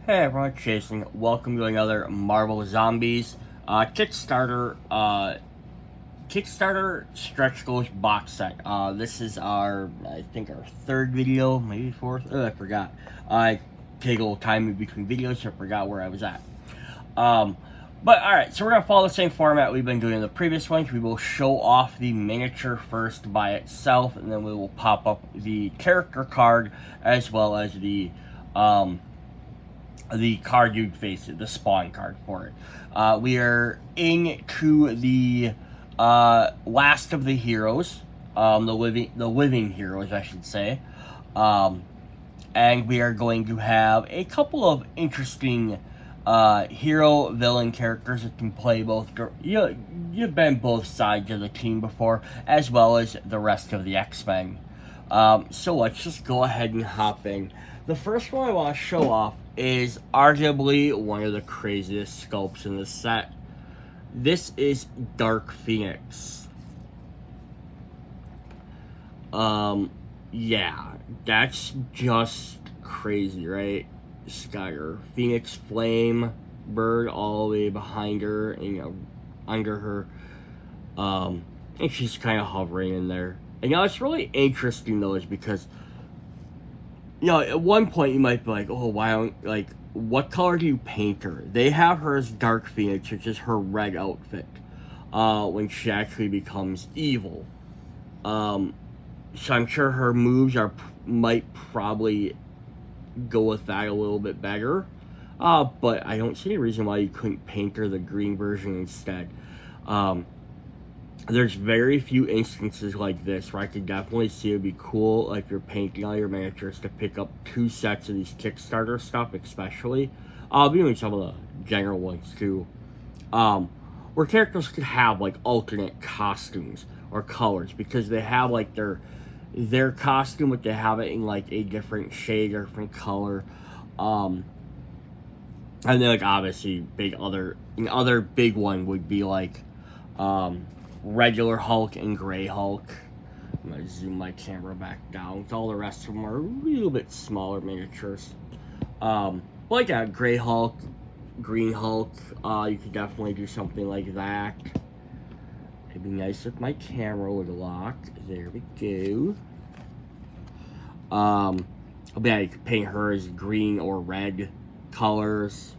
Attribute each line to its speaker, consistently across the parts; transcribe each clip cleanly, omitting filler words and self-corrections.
Speaker 1: Hey everyone, it's Jason. Welcome to another Marvel Zombies Kickstarter Stretch Goals box set. This is our third video, maybe fourth. Oh, I forgot. I take a little time in between videos, so I forgot where I was at. But alright, so we're going to follow the same format we've been doing in the previous ones. We will show off the miniature first by itself, and then we will pop up the character card as well as the card you'd face it, the spawn card for it. We are into the last of the heroes, the living heroes, I should say. And we are going to have a couple of interesting hero villain characters that can play both. You've been both sides of the team before, as well as the rest of the X-Men. So let's just go ahead and hop in. The first one I want to show off is arguably one of the craziest sculpts in the set. This is Dark Phoenix. Yeah, that's just crazy, right? She's got her Phoenix Flame bird all the way behind her, and under her, and she's kind of hovering in there. And it's really interesting though, is because at one point you might be like, oh, why don't, what color do you paint her? They have her as Dark Phoenix, which is her red outfit, when she actually becomes evil. So I'm sure her moves might probably go with that a little bit better. But I don't see any reason why you couldn't paint her the green version instead. There's very few instances like this where I could definitely see it would be cool, like you're painting all your miniatures, to pick up 2 sets of these Kickstarter stuff, especially. Even some of the general ones too. Where characters could have alternate costumes or colors, because they have their costume, but they have it in a different shade or different color. And then obviously another big one would be regular Hulk and Gray Hulk. I'm going to zoom my camera back down. All the rest of them are a little bit smaller miniatures. Gray Hulk, Green Hulk, you could definitely do something like that. It'd be nice if my camera would lock. There we go. You could paint her as green or red colors.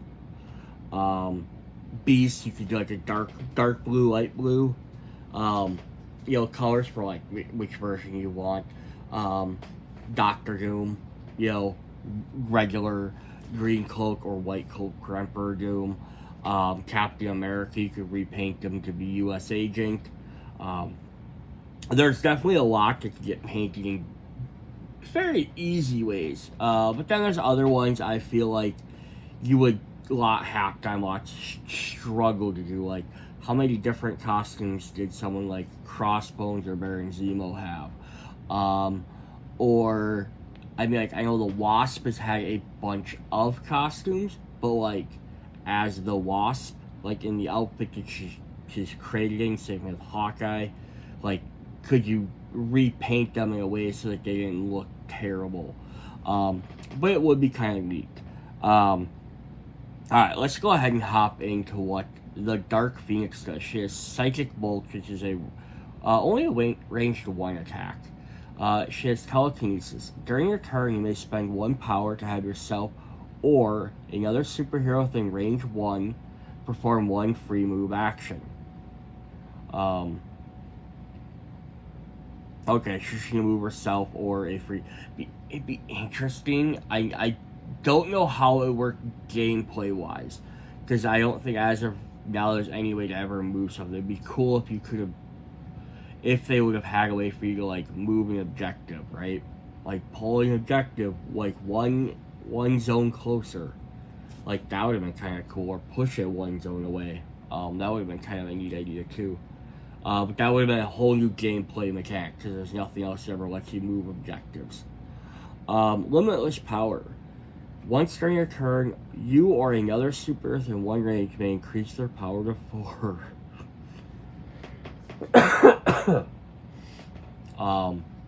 Speaker 1: Beast, you could do a dark blue, light blue. Colors for which version you want. Doctor Doom, regular green cloak or white cloak for Emperor Doom. Captain America, you could repaint them to be U.S. Agent. There's definitely a lot that could get painted in very easy ways. But then there's other ones I feel like you would struggle to do, how many different costumes did someone like Crossbones or Baron Zemo have? I know the Wasp has had a bunch of costumes, but as the Wasp, in the outfit that she's created in, same with Hawkeye, could you repaint them in a way so that they didn't look terrible? But it would be kind of neat. Alright, let's go ahead and hop into what the Dark Phoenix does. She has Psychic Bolt, which is only a ranged 1 attack. She has Telekinesis. During your turn, you may spend 1 power to have yourself or another superhero within range 1 perform 1 free move action. Okay, she can move herself or a free. It'd be interesting. I don't know how it worked gameplay wise, because I don't think as of now there's any way to ever move something. It'd be cool if you could have, if they would have had a way for you to move an objective, right? Pull an objective one zone closer. That would have been kind of cool, or push it 1 zone away. That would have been kind of a neat idea too. But that would have been a whole new gameplay mechanic, because there's nothing else that ever lets you move objectives. Limitless power. Once during your turn, you or another super within 1 range may increase their power to 4.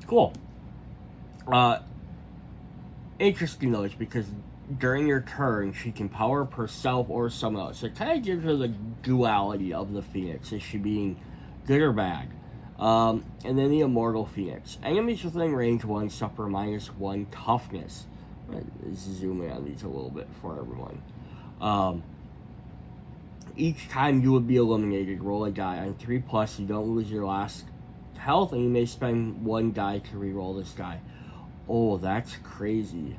Speaker 1: Cool. Interesting though, is because during your turn, she can power up herself or someone else. It kind of gives her the duality of the Phoenix. Is she being good or bad? And then the Immortal Phoenix. Enemies within range 1 suffer -1 toughness. Let's zoom in on these a little bit for everyone. Each time you would be eliminated, roll a die. On 3+, you don't lose your last health, and you may spend 1 die to reroll this die. Oh, that's crazy.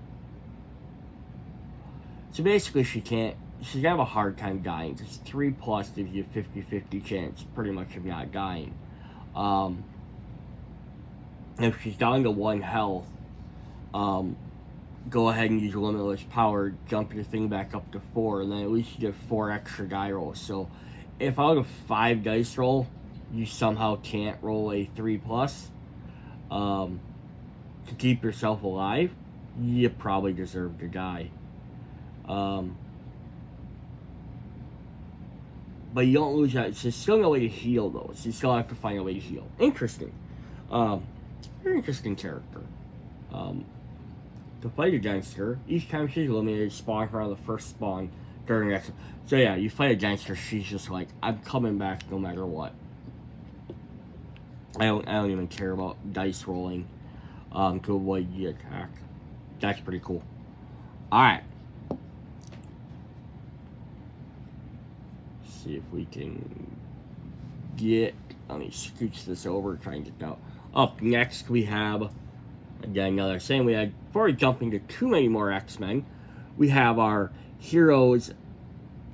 Speaker 1: So basically, she's gonna have a hard time dying, because 3+ gives you a 50-50 chance, pretty much, of not dying. If she's down to 1 health, go ahead and use limitless power, jump your thing back up to 4, and then at least you get 4 extra die rolls. So if out of 5 dice roll, you somehow can't roll a 3+, to keep yourself alive, you probably deserve to die. But you don't lose that. There's still no way to heal, though. So you still have to find a way to heal. Interesting. Very interesting character. To fight against her, each time she's eliminated, spawn her on the first spawn during that. So yeah, you fight against her, she's just like, I'm coming back no matter what. I don't even care about dice rolling to avoid the attack. That's pretty cool. Alright. See if we can get, let me scooch this over, try and get out. Up next we have, again, another same, we had, before we jump into too many more X-Men, we have our heroes,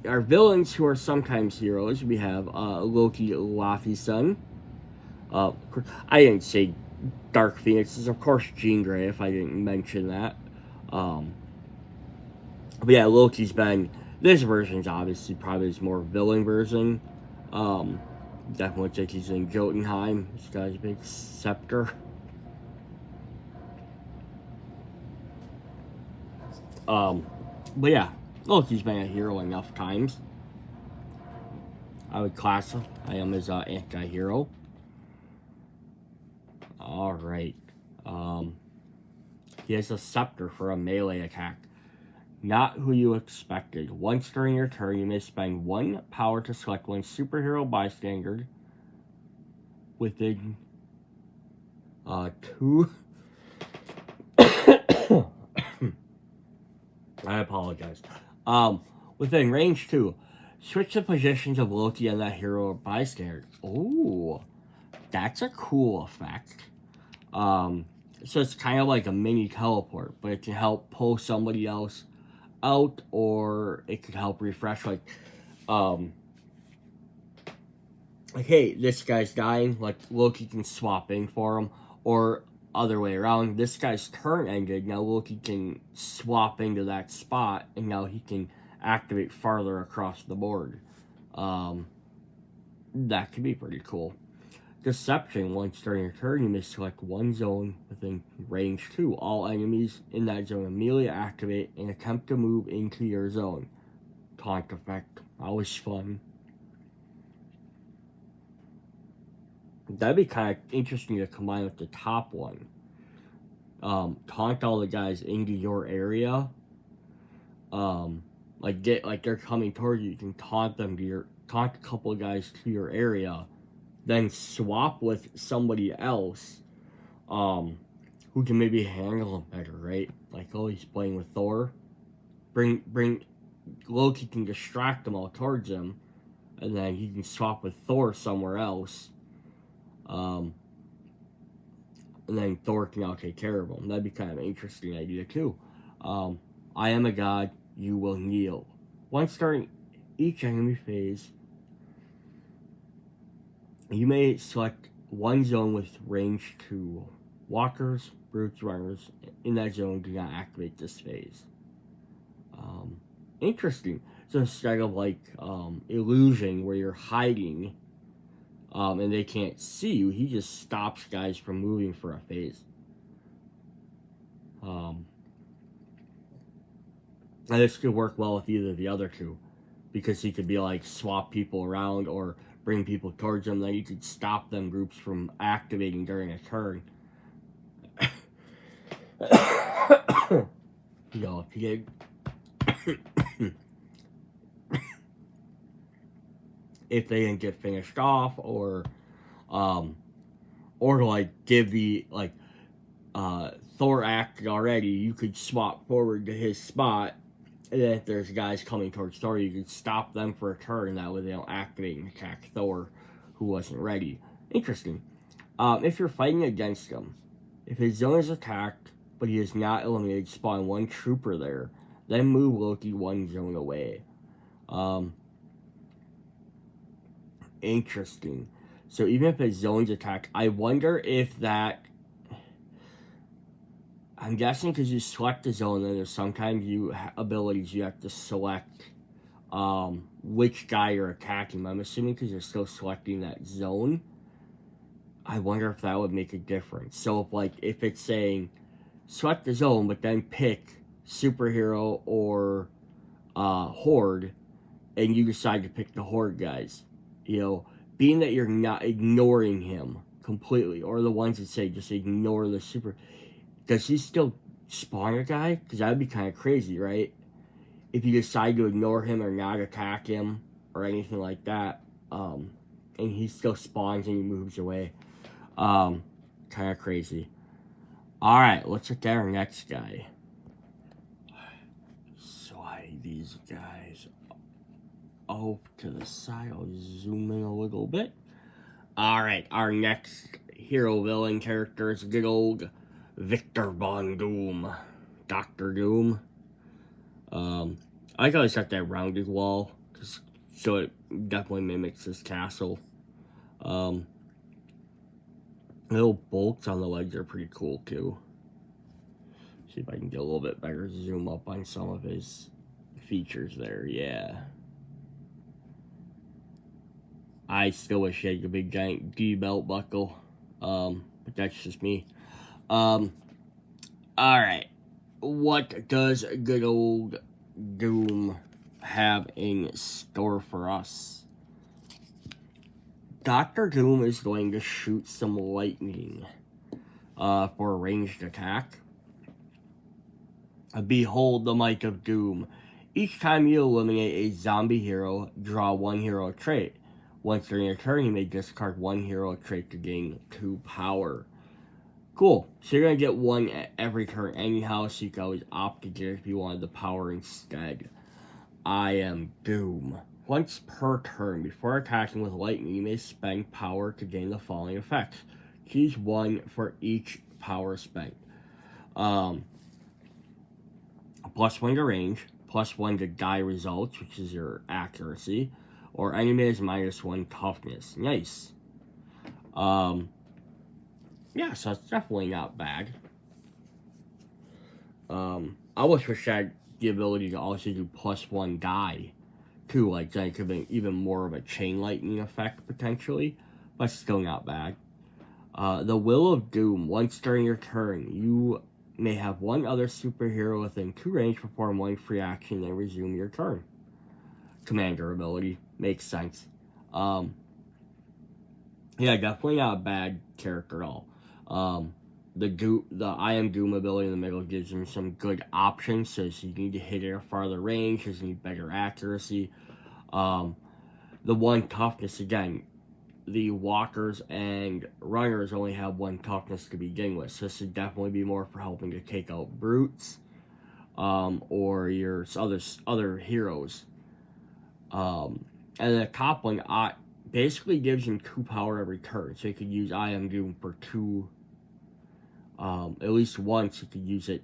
Speaker 1: our villains who are sometimes heroes. We have Loki, Laufey's son. I didn't say Dark Phoenix, is of course Jean Grey, if I didn't mention that. But yeah, Loki's been, this version's obviously probably his more villain version. Definitely looks like he's in Jotunheim. He's got his big scepter. But yeah, Loki's been a hero enough times. I would classify him as an anti-hero. Alright. He has a scepter for a melee attack. Not who you expected. Once during your turn, you may spend 1 power to select 1 superhero bystander within 2. I apologize. Within range 2, switch the positions of Loki and that hero or bystander. Oh, that's a cool effect. So it's kind of like a mini teleport, but it can help pull somebody else out, or it could help refresh, like, hey, this guy's dying, like, Loki can swap in for him, or other way around, this guy's turn ended, now Loki can swap into that spot, and now he can activate farther across the board. That could be pretty cool. Deception. Once during your turn, you may select 1 zone within range 2. All enemies in that zone immediately activate and attempt to move into your zone. Taunt effect. Always fun. That'd be kind of interesting to combine with the top one. Taunt all the guys into your area. Like they're coming towards you. You can taunt them to taunt a couple of guys to your area. Then swap with somebody else, who can maybe handle him better, right? Like, oh, he's playing with Thor. Bring Loki can distract them all towards him, and then he can swap with Thor somewhere else. And then Thor can now take care of him. That'd be kind of an interesting idea too. I am a god, you will kneel. Once during each enemy phase, you may select 1 zone with range 2. Walkers, brutes, runners in that zone do not activate this phase. Interesting. So instead of like illusion where you're hiding and they can't see you, he just stops guys from moving for a phase. And this could work well with either of the other two, because he could be like swap people around or bring people towards him, then you could stop them groups from activating during a turn. Yo, if you get if they didn't get finished off, or to like give the like Thor acted already, you could swap forward to his spot, and then if there's guys coming towards Thor, you could stop them for a turn. That way they don't activate and attack Thor, who wasn't ready. Interesting. If you're fighting against him, if his zone is attacked, but he is not eliminated, spawn one trooper there. Then move Loki one zone away. Interesting. So even if his zone's attacked, I wonder if that... I'm guessing because you select the zone, then there's sometimes abilities you have to select which guy you're attacking. I'm assuming because you're still selecting that zone. I wonder if that would make a difference. So if it's saying select the zone, but then pick superhero or horde, and you decide to pick the horde guys, being that you're not ignoring him completely, or the ones that say just ignore the super, does he still spawn a guy? Because that would be kind of crazy, right? If you decide to ignore him or not attack him or anything like that, and he still spawns and he moves away. Kind of crazy. Alright, let's look at our next guy. Slide these guys off to the side. I'll zoom in a little bit. Alright, our next hero villain character is good old Victor Von Doom. Dr. Doom. I like how he's got that rounded wall, so it definitely mimics his castle. Little bolts on the legs are pretty cool too. See if I can get a little bit better zoom up on some of his features there. Yeah. I still wish he had a big giant D belt buckle. But that's just me. Alright. What does good old Doom have in store for us? Dr. Doom is going to shoot some lightning for a ranged attack. Behold the might of Doom. Each time you eliminate a zombie hero, draw one hero trait. Once during your turn, you may discard one hero trait to gain 2 power. Cool. So you're going to get one every turn anyhow, so you can always opt to get it if you wanted the power instead. I am Doom. Once per turn, before attacking with lightning, you may spend power to gain the following effects. Choose one for each power spent. +1 to range, +1 to die results, which is your accuracy, or enemy is -1 toughness. Nice. Yeah, so it's definitely not bad. I always wish I had the ability to also do +1 die. Too, like that could be even more of a chain lightning effect potentially, but still not bad. The Will of Doom. Once during your turn, you may have one other superhero within 2 range perform 1 free action, then resume your turn. Commander ability makes sense. Yeah, definitely not a bad character at all. The I Am Doom ability in the middle gives him some good options, so you need to hit it at farther range, you need better accuracy. The 1 toughness, again, the walkers and runners only have 1 toughness to begin with, so this would definitely be more for helping to take out brutes, or your other heroes. And the top one basically gives him 2 power every turn, so you could use I Am Doom for 2. At least once you could use it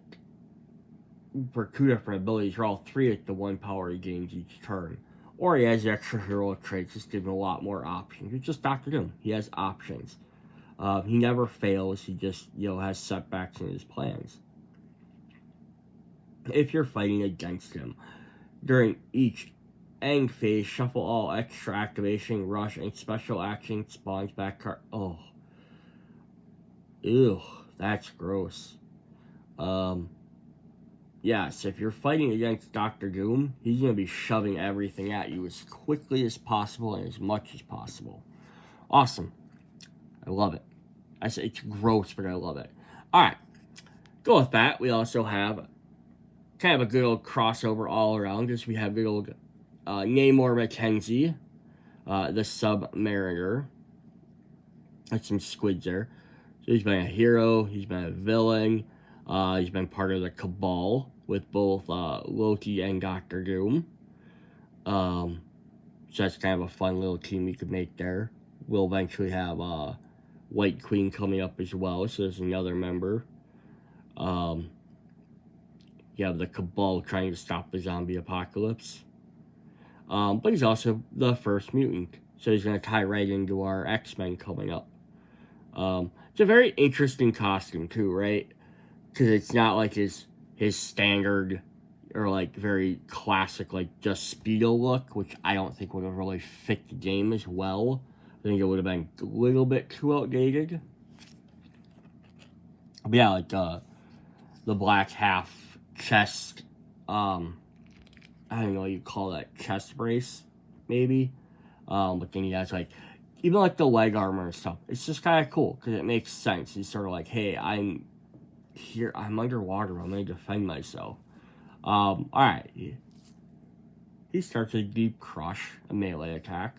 Speaker 1: for 2 different abilities, or all 3 at the 1 power he gains each turn. Or he has extra heroic traits, just give him a lot more options. It's just Dr. Doom. He has options. He never fails. He just, has setbacks in his plans. If you're fighting against him, during each end phase, shuffle all extra activation, rush, and special action spawns back card. Oh. Ew. That's gross. Yeah, so if you're fighting against Dr. Doom, he's going to be shoving everything at you as quickly as possible and as much as possible. Awesome. I love it. I say it's gross, but I love it. Alright. Go with that. We also have kind of a good old crossover all around, because we have good old Namor Mackenzie, the Submariner. That's some squids there. So he's been a hero, he's been a villain, he's been part of the Cabal with both Loki and Doctor Doom. So that's kind of a fun little team we could make there. We'll eventually have White Queen coming up as well, so there's another member. You have the Cabal trying to stop the zombie apocalypse. But he's also the first mutant, so he's going to tie right into our X-Men coming up. It's a very interesting costume too, right? Because it's not like his standard or like very classic like just Speedo look, which I don't think would have really fit the game as well. I think it would have been a little bit too outdated. But yeah, like the black half chest, I don't know what you call that, chest brace, maybe. But then he has like, even like the leg armor and stuff. It's just kind of cool because it makes sense. He's sort of like, hey, I'm here, I'm underwater, I'm going to defend myself. Alright. He starts a deep crush, a melee attack.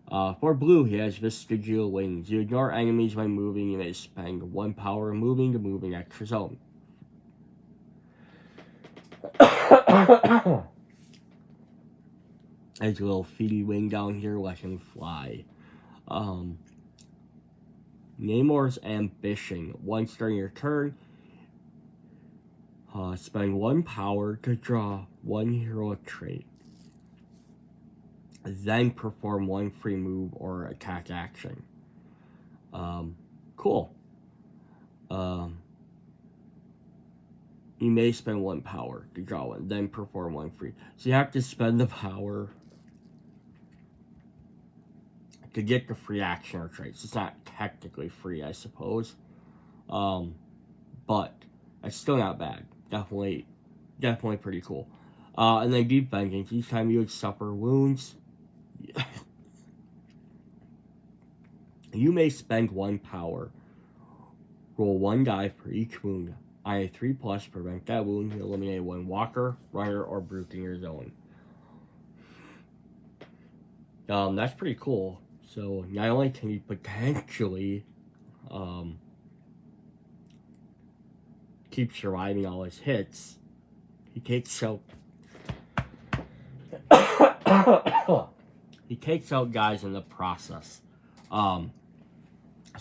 Speaker 1: For blue, he has vestigial wings. You ignore enemies when moving. You may spend 1 power moving to move an extra zone. There's a little feety wing down here, let him fly. Namor's ambition. Once during your turn, spend 1 power to draw 1 heroic trait. Then perform 1 free move or attack action. Cool. You may spend 1 power to draw 1, then perform 1 free. So you have to spend the power to get the free action or traits. It's not technically free, I suppose. But it's still not bad. Definitely pretty cool. And then Deep Vengeance. Each time you would suffer wounds, you may spend 1 power. Roll 1 die for each wound. On a 3+, prevent that wound. You eliminate 1 walker, runner, or brute in your zone. That's pretty cool. So not only can you potentially keep surviving all his hits, he takes out he takes out guys in the process. So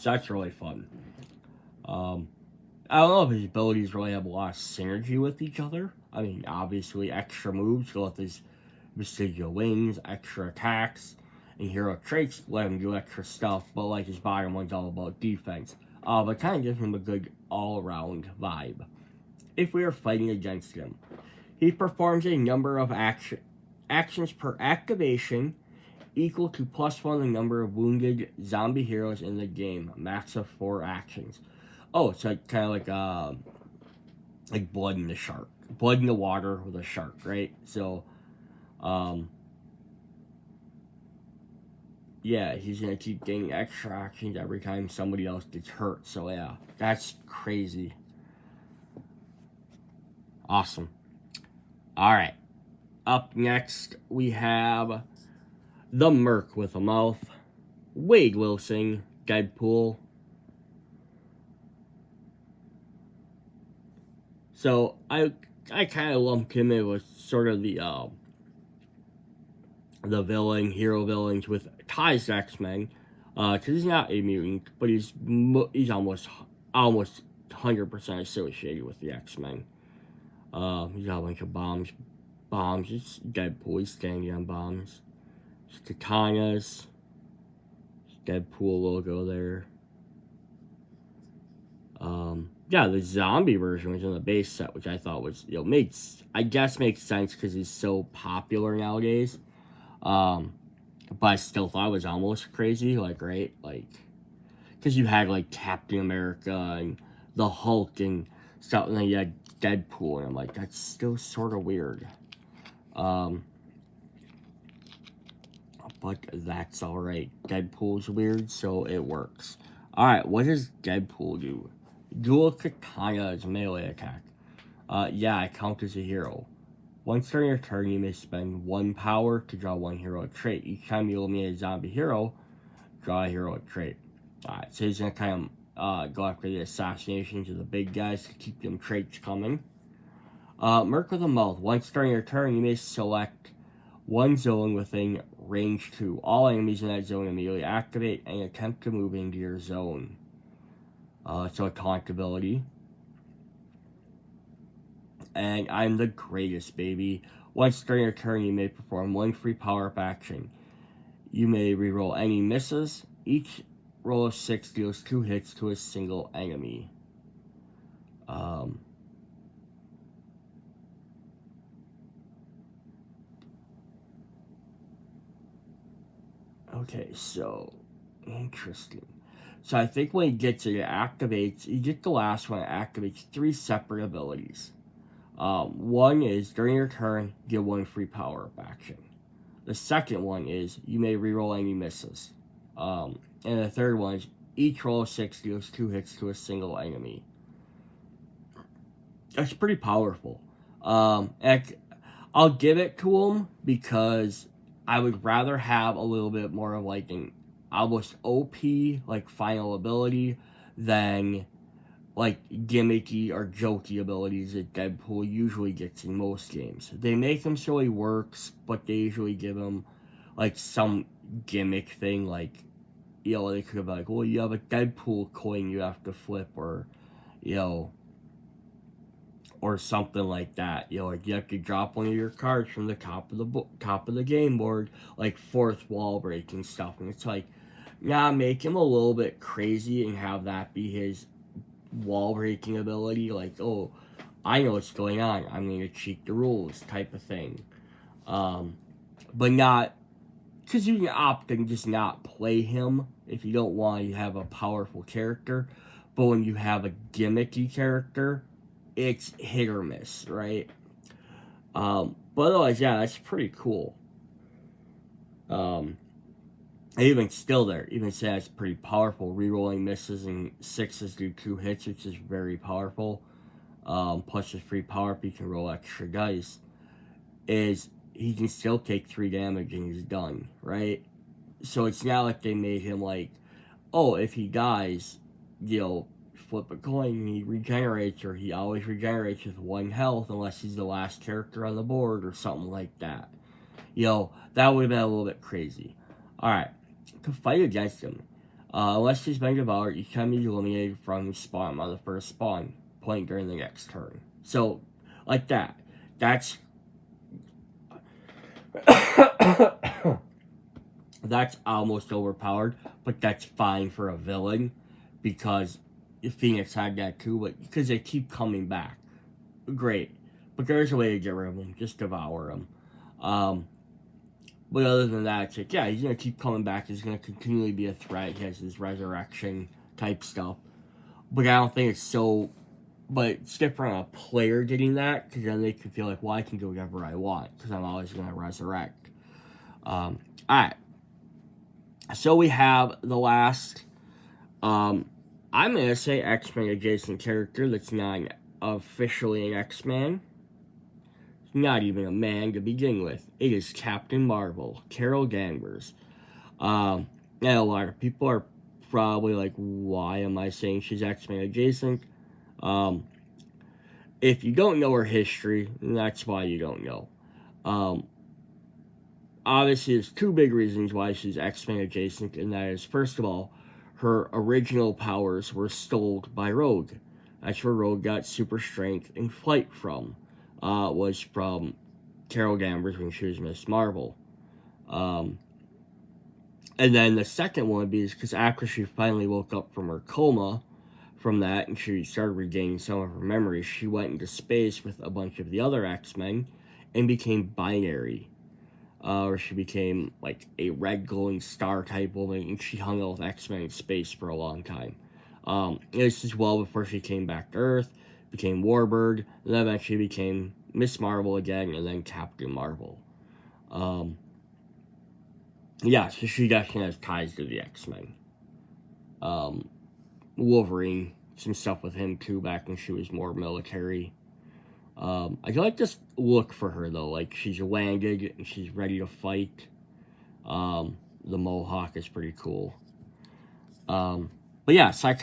Speaker 1: that's really fun. I don't know if his abilities really have a lot of synergy with each other. I mean, obviously, extra moves go with his vestigial wings, extra attacks, and hero traits let him do extra stuff, but like his bottom one's all about defense. But kind of gives him a good all-around vibe. If we are fighting against him, he performs a number of actions per activation equal to +1 the number of wounded zombie heroes in the game. Max of 4 actions. Oh, it's like kind of like blood in the shark, blood in the water with a shark, right? So, yeah, he's gonna keep getting extra actions every time somebody else gets hurt. So yeah, that's crazy. Awesome. All right, up next we have the Merc with a mouth, Wade Wilson, Deadpool. So I kind of lumped him in with sort of the hero villains with ties to X-Men, because he's not a mutant, but he's almost 100% associated with the X-Men. He's got a bunch of bombs. It's Deadpool. He's standing on bombs. It's katanas. Deadpool logo there. Yeah, the zombie version was in the base set, which I thought was, makes sense because he's so popular nowadays. But I still thought it was almost crazy, right? Because you had, Captain America and the Hulk and stuff, and then you had Deadpool, and I'm like, that's still sort of weird. But that's alright. Deadpool's weird, so it works. Alright, what does Deadpool do? Dual katana is melee attack. Yeah, I count as a hero. Once during your turn, you may spend 1 power to draw 1 heroic trait. Each time you eliminate a zombie hero, draw a heroic trait. Alright, so he's going to kind of go after the assassinations of the big guys to keep them traits coming. Merc with a Mouth. Once during your turn, you may select 1 zone within range 2. All enemies in that zone immediately activate and attempt to move into your zone. So a taunt ability. And I'm the greatest, baby. Once during your turn, you may perform 1 free power-up action. You may reroll any misses. Each roll of 6 deals 2 hits to a single enemy. Okay, so interesting. So I think when he gets it, it activates. You get the last one. It activates 3 separate abilities. One is during your turn, get 1 free power-up action. The second one is you may reroll any misses. And the third one is each roll of 6 deals 2 hits to a single enemy. That's pretty powerful. And I'll give it to him because I would rather have a little bit more of like an almost OP like final ability than like gimmicky or jokey abilities that Deadpool usually gets in most games. They make him so he works, but they usually give him like some gimmick thing, like, you know, they could have like, well, you have a Deadpool coin you have to flip, or, you know, or something like that. You know, like you have to drop one of your cards from the top of the game board, like 4th wall breaking stuff. And it's like, yeah, make him a little bit crazy and have that be his wall breaking ability. Like, oh, I know what's going on, I'm going to cheat the rules type of thing. But not, because you can opt and just not play him if you don't want to have a powerful character. But when you have a gimmicky character, it's hit or miss, right? But otherwise, yeah, that's pretty cool. Even still there, even say it's pretty powerful. Rerolling misses and 6s do 2 hits, which is very powerful. Plus the free power up, you can roll extra dice. Is he can still take 3 damage and he's done, right? So it's not like they made him like, oh, if he dies, you know, flip a coin and he regenerates, or he always regenerates with 1 health unless he's the last character on the board or something like that. You know, that would have been a little bit crazy. Alright, to fight against him, unless he's been devoured, you can be eliminated from his spawn on the first spawn point during the next turn. So, like that. That's that's almost overpowered, but that's fine for a villain, because Phoenix had that too, but because they keep coming back. Great. But there's a way to get rid of them. Just devour them. But other than that, it's like, yeah, he's going to keep coming back. He's going to continually be a threat. He has his resurrection type stuff. But I don't think it's so... But it's different on a player getting that, because then they can feel like, well, I can do whatever I want, because I'm always going to resurrect. Alright. So we have the last... I'm going to say X-Men adjacent character that's not officially an X-Man. Not even a man to begin with. It is Captain Marvel, Carol Danvers. And a lot of people are probably like, why am I saying she's X-Men adjacent? If you don't know her history, that's why you don't know. Obviously, there's 2 big reasons why she's X-Men adjacent, and that is, first of all, her original powers were stolen by Rogue. That's where Rogue got super strength and flight from. Was from Carol Danvers when she was Miss Marvel. And then the second one would be because after she finally woke up from her coma from that, and she started regaining some of her memories, she went into space with a bunch of the other X-Men and became binary. Or she became like a red glowing star type woman, and she hung out with X-Men in space for a long time. This is well before she came back to Earth, became Warbird, and then eventually became Miss Marvel again, and then Captain Marvel. Yeah, so she definitely has ties to the X-Men. Wolverine, some stuff with him too back when she was more military. I like this look for her, though. Like, she's landed and she's ready to fight. The mohawk is pretty cool. But yeah, so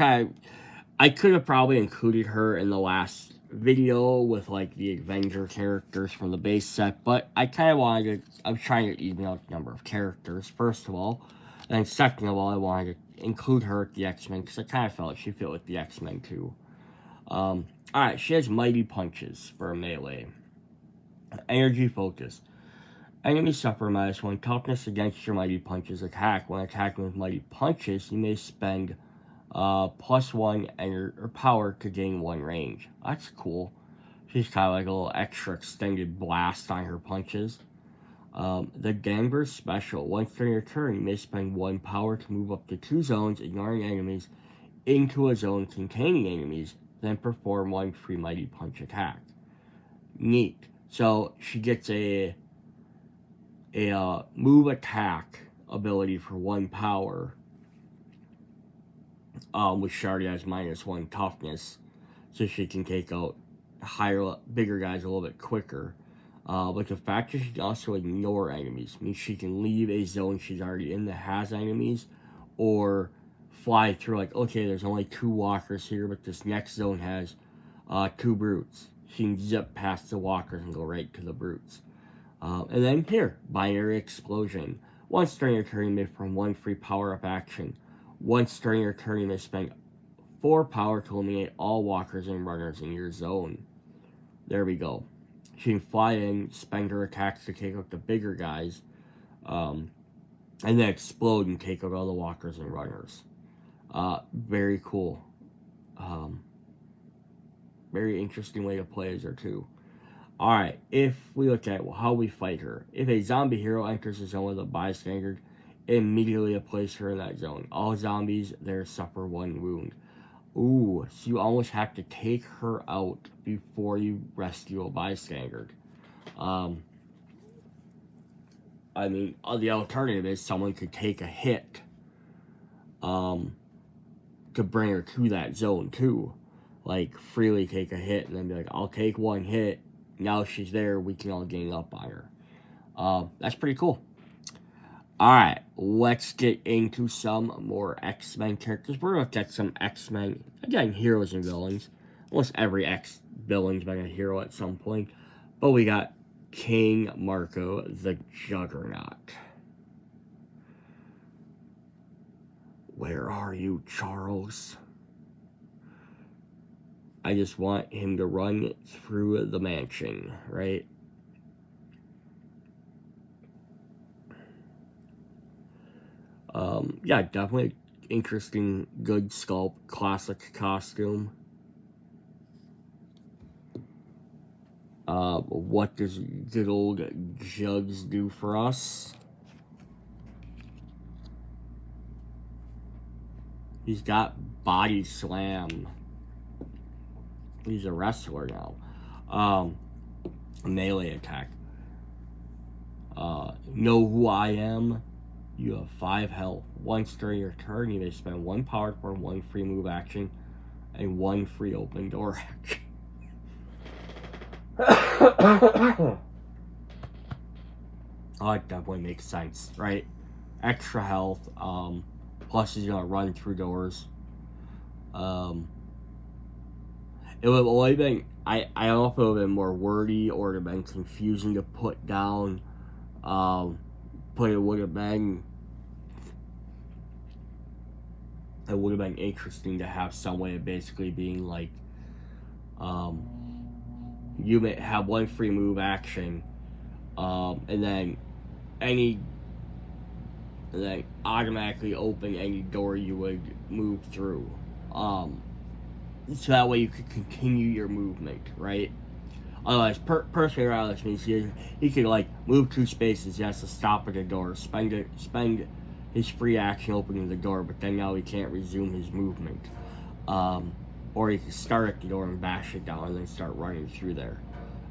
Speaker 1: I could have probably included her in the last video with, like, the Avenger characters from the base set, but I kind of wanted to, I was trying to even out the number of characters, first of all, and second of all, I wanted to include her at the X-Men, because I kind of felt like she fit with the X-Men, too. Alright, she has Mighty Punches for a melee. Energy Focus. Enemies suffer -1 toughness against your Mighty Punches attack. When attacking with Mighty Punches, you may spend +1 or power to gain 1 range. That's cool. She's kind of like a little extra extended blast on her punches. The Gangburst Special. Once during your turn, you may spend 1 power to move up to 2 zones, ignoring enemies, into a zone containing enemies, then perform 1 free Mighty Punch attack. Neat. So she gets a move attack ability for 1 power, which she already has -1 toughness, so she can take out bigger guys a little bit quicker. But the fact that she can also ignore enemies means she can leave a zone she's already in that has enemies, or fly through, like, okay, there's only 2 walkers here, but this next zone has 2 brutes. She can zip past the walkers and go right to the brutes. And then here, Binary Explosion. Once during your turn, you may perform 1 free power-up action. Once during your turn, you may spend 4 power to eliminate all walkers and runners in your zone. There we go. She can fly in, spend her attacks to take out the bigger guys, and then explode and take out all the walkers and runners. Very cool. Very interesting way to play as her, too. Alright, if we look at how we fight her. If a zombie hero enters the zone with a bystander, immediately place her in that zone. All zombies there suffer 1 wound. Ooh, so you almost have to take her out before you rescue a bystander. I mean, the alternative is someone could take a hit to bring her to that zone, too. Like, freely take a hit and then be like, I'll take 1 hit. Now she's there, we can all gang up on her. That's pretty cool. Alright, let's get into some more X-Men characters. We're going to look at some X-Men, again, heroes and villains. Almost every X-villain's been a hero at some point. But we got King Marco, the Juggernaut. Where are you, Charles? I just want him to run through the mansion, right? Yeah, definitely interesting, good sculpt, classic costume. What does good old Jugs do for us? He's got Body Slam. He's a wrestler now. Melee attack. Know who I am? You have 5 health. Once during your turn, you may spend 1 power for 1 free move action and 1 free open door action. Oh, it definitely makes sense, right? Extra health. Plus, he's gonna run through doors. It would have only been, I don't know if it would have been more wordy or it would have been confusing to put down, but it would have been interesting to have some way of basically being like, you may have 1 free move action, and then automatically open any door you would move through. So that way you could continue your movement, right? Otherwise, personally, around this means he could, like, move 2 spaces, he has to stop at a door, spend his free action opening the door, but then now he can't resume his movement. Or he can start at the door and bash it down and then start running through there.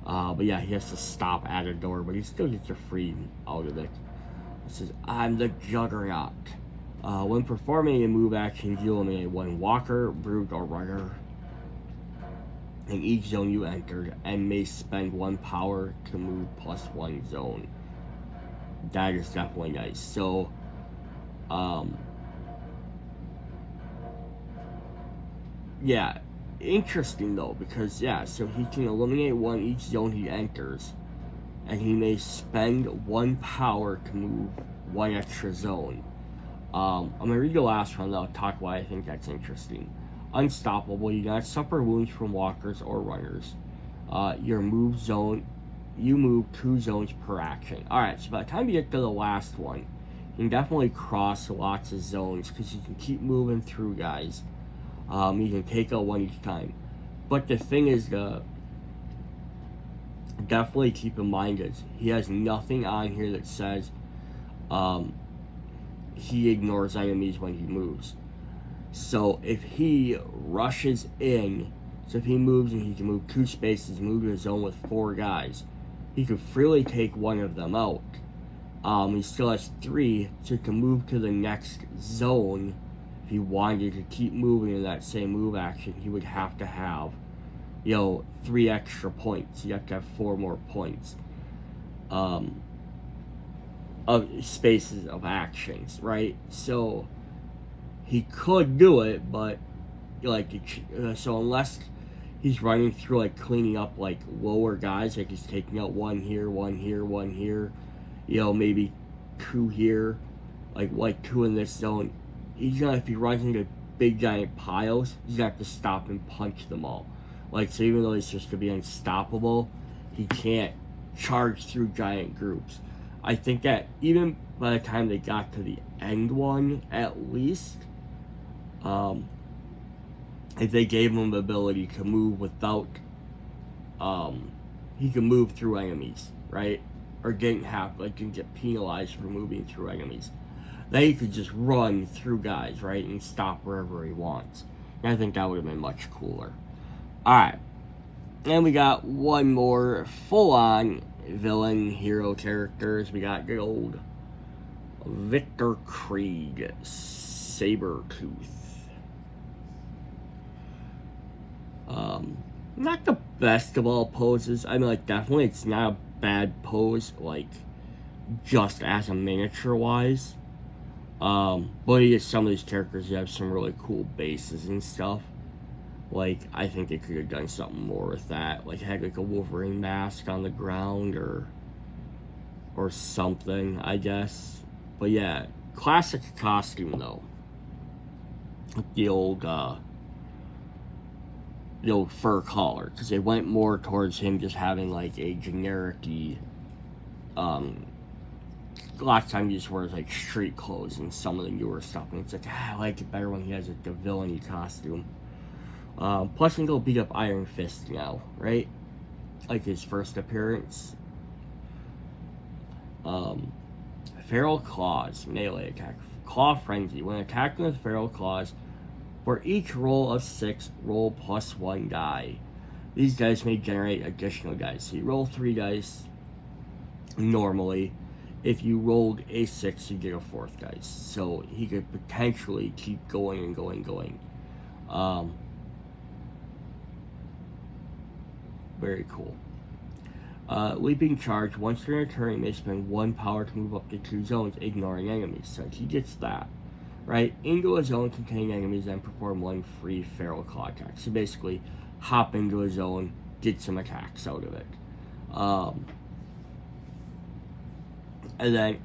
Speaker 1: But yeah, he has to stop at a door, but he still gets a free out of it. It says, I'm the Juggernaut. When performing a move action, you eliminate 1 walker, brute, or runner. in each zone you entered and may spend 1 power to move +1 zone. That is definitely nice. So, yeah, interesting though, because yeah, so he can eliminate 1 each zone he enters, and he may spend 1 power to move 1 extra zone. I'm gonna read the last one, I'll talk why I think that's interesting. Unstoppable, you do not suffer wounds from walkers or runners. Your move zone, you move 2 zones per action. Alright, so by the time you get to the last one, you can definitely cross lots of zones, because you can keep moving through guys. You can take out 1 each time. But the thing is, definitely keep in mind is he has nothing on here that says he ignores enemies when he moves. So if he rushes in, so if he moves and he can move 2 spaces, move to a zone with 4 guys, he could freely take 1 of them out. He still has 3, so he can move to the next zone. If he wanted to keep moving in that same move action, he would have to have, 3 extra points. You have to have 4 more points of spaces of actions, right? So he could do it, but so unless he's running through cleaning up lower guys, he's taking out 1 here, 1 here, 1 here, maybe 2 here, like 2 in this zone. He's gonna, if he runs into big giant piles, he's gonna have to stop and punch them all. So even though he's supposed to be unstoppable, he can't charge through giant groups. I think that even by the time they got to the end one, at least, if they gave him the ability to move without, he can move through enemies, right? Or didn't get penalized for moving through enemies. Then he could just run through guys, right, and stop wherever he wants. And I think that would have been much cooler. Alright, and we got 1 more full-on villain hero characters. We got good old Victor Krieg, Sabretooth. Not the best of all poses. I mean, definitely it's not a bad pose, just as a miniature-wise. But some of these characters have some really cool bases and stuff. I think they could have done something more with that. Had a Wolverine mask on the ground or something, I guess. But yeah, classic costume though. The old fur collar, because they went more towards him just having a generic-y, a lot of times he just wears street clothes and some of the newer stuff, and it's I like it better when he has the villainy costume. Plus, he can go beat up Iron Fist now, right? His first appearance. Feral Claws, melee attack. Claw Frenzy. When attacking with Feral Claws, for each roll of 6, roll +1 die. These dice may generate additional dice. So you roll 3 dice normally. If you rolled a 6, you get a 4th dice. So he could potentially keep going and going. Very cool. Leaping Charge. Once during a turn, you may spend 1 power to move up to 2 zones, ignoring enemies. So he gets that. Right? Into a zone containing enemies, then perform 1 free Feral Claw attack. So basically, hop into a zone, get some attacks out of it. And then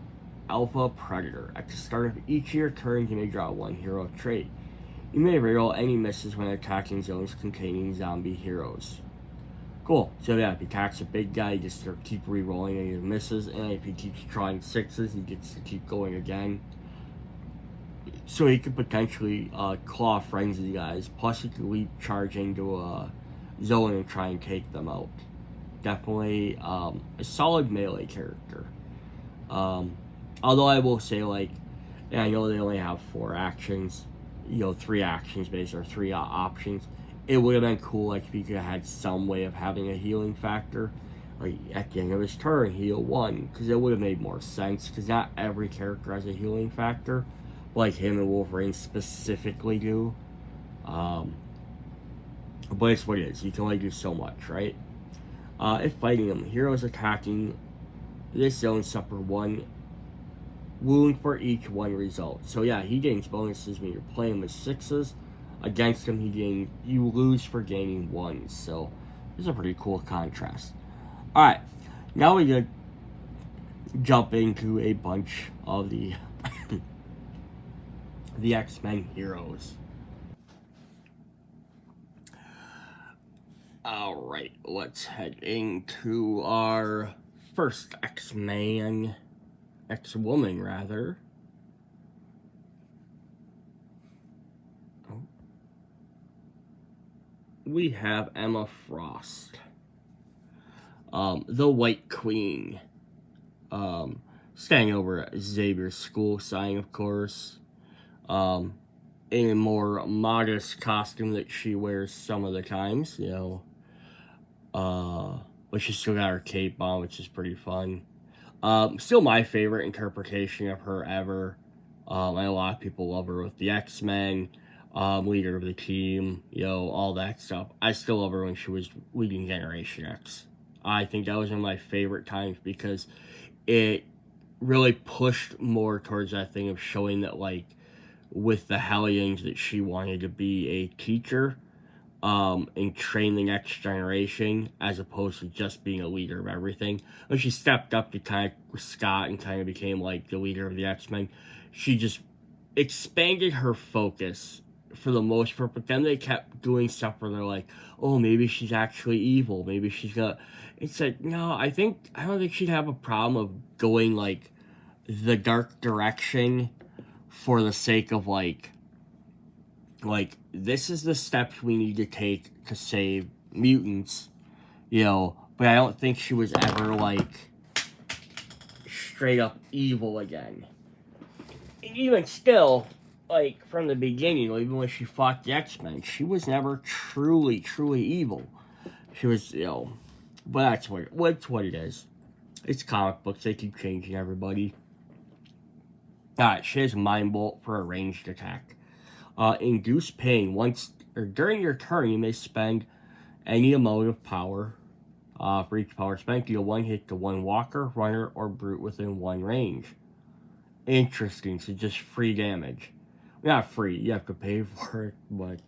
Speaker 1: Alpha Predator. At the start of each of your turns, you may draw 1 hero trait. You may reroll any misses when attacking zones containing zombie heroes. Cool. So yeah, if he attacks a big guy, you just keep re-rolling any of his misses, and if he keeps trying 6s, he gets to keep going again. So he could potentially claw frenzy guys, plus he could leap charge into a zone and try and take them out. Definitely a solid melee character. Although I will say, and I know they only have 4 actions, 3 actions based, or 3 options. It would have been cool, if he could have had some way of having a healing factor. At the end of his turn, heal 1, because it would have made more sense, because not every character has a healing factor, him and Wolverine specifically do. but it's what it is. You can only do so much, right? If fighting them, heroes attacking this zone suffer 1 wound for each 1 result. So yeah, he gains bonuses when you're playing with 6s. Against him, you lose for gaining 1s. So this is a pretty cool contrast. Alright, now we're going to jump into a bunch of the the X-Men heroes. Alright, let's head into our first X-Man, X-Woman rather. We have Emma Frost, the White Queen, staying over at Xavier's school sign, of course, in a more modest costume that she wears some of the times, you know. But she's still got her cape on, which is pretty fun. Still my favorite interpretation of her ever. And a lot of people love her with the X-Men, leader of the team, you know, all that stuff. I still love her when she was leading Generation X. I think that was one of my favorite times because it really pushed more towards that thing of showing that, like, with the Hellions, that she wanted to be a teacher, and train the next generation as opposed to just being a leader of everything. When she stepped up to kind of Scott and kind of became like the leader of the X-Men, she just expanded her focus for the most part, but then they kept doing stuff where they're like, oh, maybe she's actually evil, maybe she's gonna... It's like, no, I don't think she'd have a problem of going like the dark direction for the sake of like this is the steps we need to take to save mutants, you know. But I don't think she was ever like straight up evil again. And even still, like from the beginning, even when she fought the X-Men, she was never truly evil. She was, you know, but that's what it is. It's comic books, they keep changing everybody. Alright, she has Mind Bolt for a ranged attack. Induce pain. Once or during your turn, you may spend any amount of power. For each power spent, deal 1 hit to 1 walker, runner, or brute within 1 range. Interesting. So just free damage. Not free. You have to pay for it, but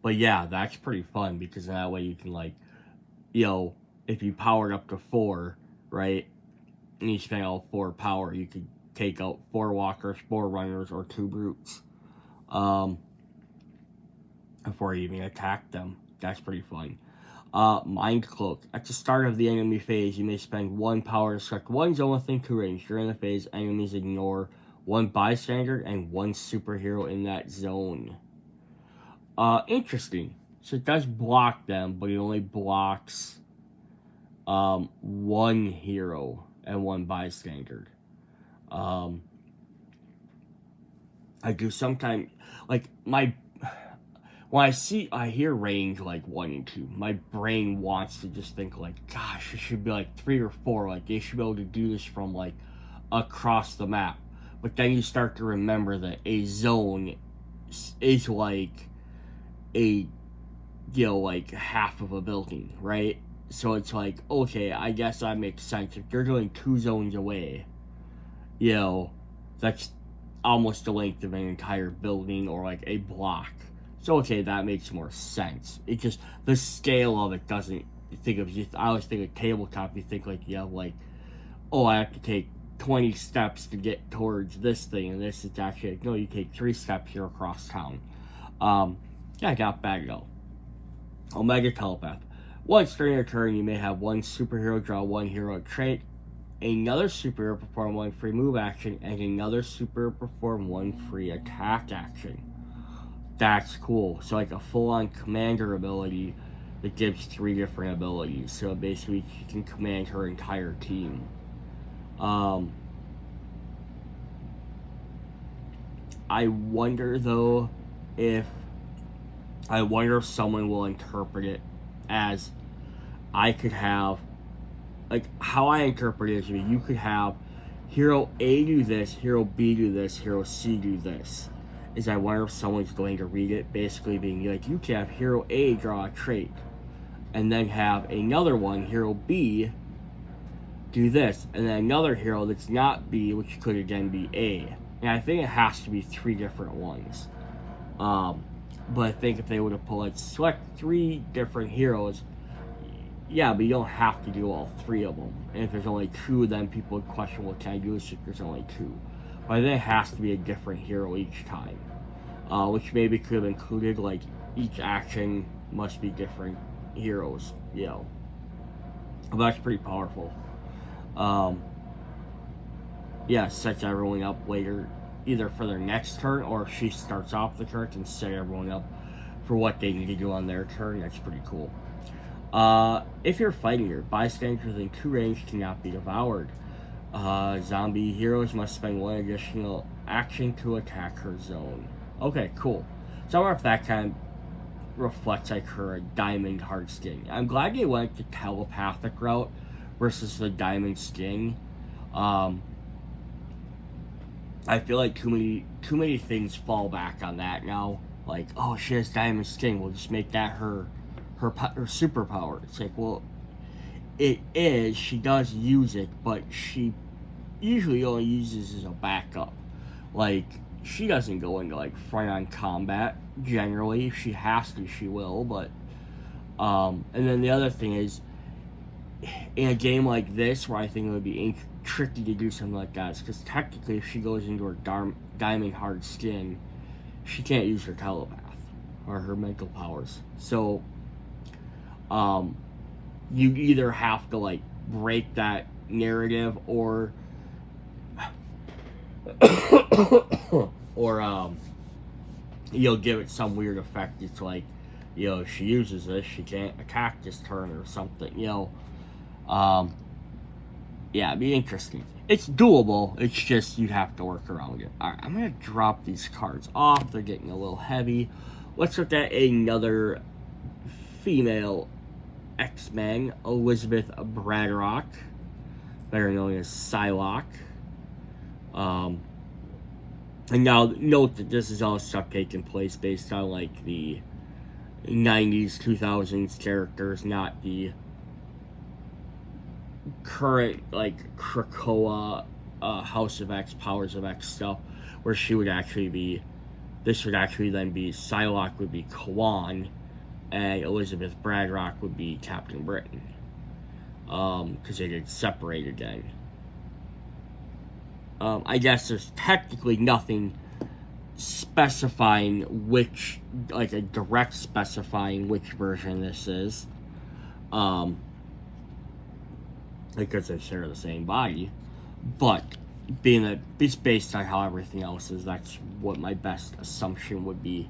Speaker 1: but yeah, that's pretty fun because that way you can, like, you know, if you powered up to 4, right? And you spend all 4 power, you could take out 4 walkers, 4 runners, or 2 brutes. Before you even attack them. That's pretty fun. Mind Cloak. At the start of the enemy phase, you may spend 1 power to select 1 zone within 2 range. During the phase, enemies ignore 1 bystander and 1 superhero in that zone. Interesting. So it does block them, but it only blocks 1 hero and 1 bystander. I do sometimes, like, when I hear range like 1 and 2, my brain wants to just think like, gosh, it should be like 3 or 4, like they should be able to do this from like across the map. But then you start to remember that a zone is like a, you know, like half of a building, right? So it's like, okay, I guess that makes sense. If you're doing 2 zones away, you know, that's almost the length of an entire building or like a block. So, okay, that makes more sense. It just, the scale of it doesn't think of, just, I always think of tabletop, you think like, you have like, oh, I have to take 20 steps to get towards this thing, and this is actually like, no, you take 3 steps here across town. Yeah, I got back though. Omega Telepath. Once during your turn, you may have 1 superhero draw 1 hero trait, another superhero perform 1 free move action, and another superhero perform 1 free attack action. That's cool. So like a full-on commander ability that gives 3 different abilities. So basically she can command her entire team. I wonder though if someone will interpret it as I could have, like how I interpret it is you could have Hero A do this, Hero B do this, Hero C do this. Is I wonder if someone's going to read it, basically being like, you can have Hero A draw a trait, and then have another one, Hero B, do this, and then another hero that's not B, which could again be A. And I think it has to be 3 different ones. But I think if they would have put, like, select 3 different heroes, yeah, but you don't have to do all 3 of them. And if there's only 2, then people would question, well, can I do this if there's only 2? But I think it has to be a different hero each time. Which maybe could have included, like, each action must be different heroes, you know. But that's pretty powerful. Yeah, sets everyone up later, either for their next turn, or if she starts off the turn, can set everyone up for what they need to do on their turn. That's pretty cool. If you're fighting her, bystanders within 2 range cannot be devoured. Zombie heroes must spend 1 additional action to attack her zone. Okay, cool. So I wonder if that kind of reflects like her diamond hard skin. I'm glad they went the telepathic route versus the diamond skin. I feel like too many things fall back on that now. Like, oh, she has diamond skin, we'll just make that her superpower. It's like, well, it is. She does use it, but she usually only uses as a backup. Like, she doesn't go into like front-on combat generally. If she has to, she will. But and then the other thing is, in a game like this, where I think it would be tricky to do something like that, is because technically, if she goes into her diamond hard skin, she can't use her telepath or her mental powers. So, you either have to like break that narrative, or you'll give it some weird effect. It's like, you know, if she uses this, she can't attack this turn or something. You know, yeah, it'd be interesting. It's doable. It's just you have to work around it. All right, I'm gonna drop these cards off. They're getting a little heavy. Let's look at another female X-Men, Elizabeth Braddock, better known as Psylocke. And now note that this is all stuff taking place based on like the 90s, 2000s characters, not the current like Krakoa, House of X, Powers of X stuff, where she would actually be, this would actually then be, Psylocke would be Kawan, and Elizabeth Braddock would be Captain Britain. Because they did separate again. I guess there's technically nothing specifying which, like a direct specifying which version this is. Because they share the same body. But being that it's based on how everything else is, that's what my best assumption would be.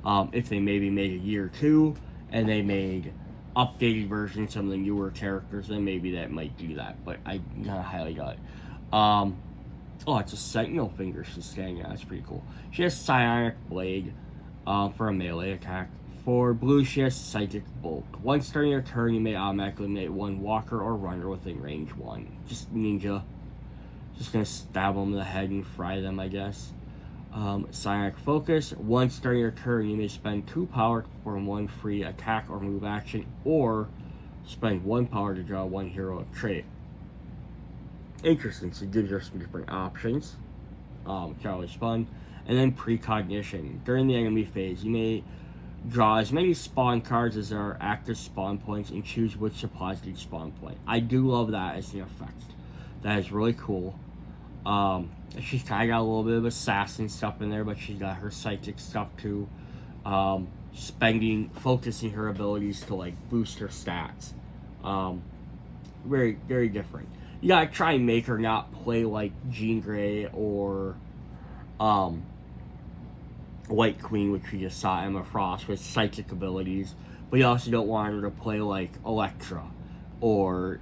Speaker 1: If they maybe made a year or 2 and they made updated versions of the newer characters, then maybe that might do that. But I kind of highly doubt it. Oh, it's a Sentinel finger she's standing on. That's pretty cool. She has Psionic Blade for a melee attack. For blue, she has Psychic Bulk. Once during your turn, you may automatically eliminate 1 walker or runner within range 1. Just ninja. Just gonna stab them in the head and fry them, I guess. Psionic Focus. Once during your turn, you may spend 2 power to perform 1 free attack or move action, or spend 1 power to draw 1 heroic trait. Interesting, so it gives you some different options. It's always fun. And then Precognition. During the enemy phase, you may draw as many spawn cards as there are active spawn points and choose which supplies each spawn point. I do love that as an effect. That is really cool. She's kind of got a little bit of assassin stuff in there, but she's got her psychic stuff too. Focusing her abilities to like boost her stats. Very, very different. You gotta try and make her not play like Jean Grey or White Queen, which we just saw, Emma Frost, with psychic abilities. But you also don't want her to play like Elektra or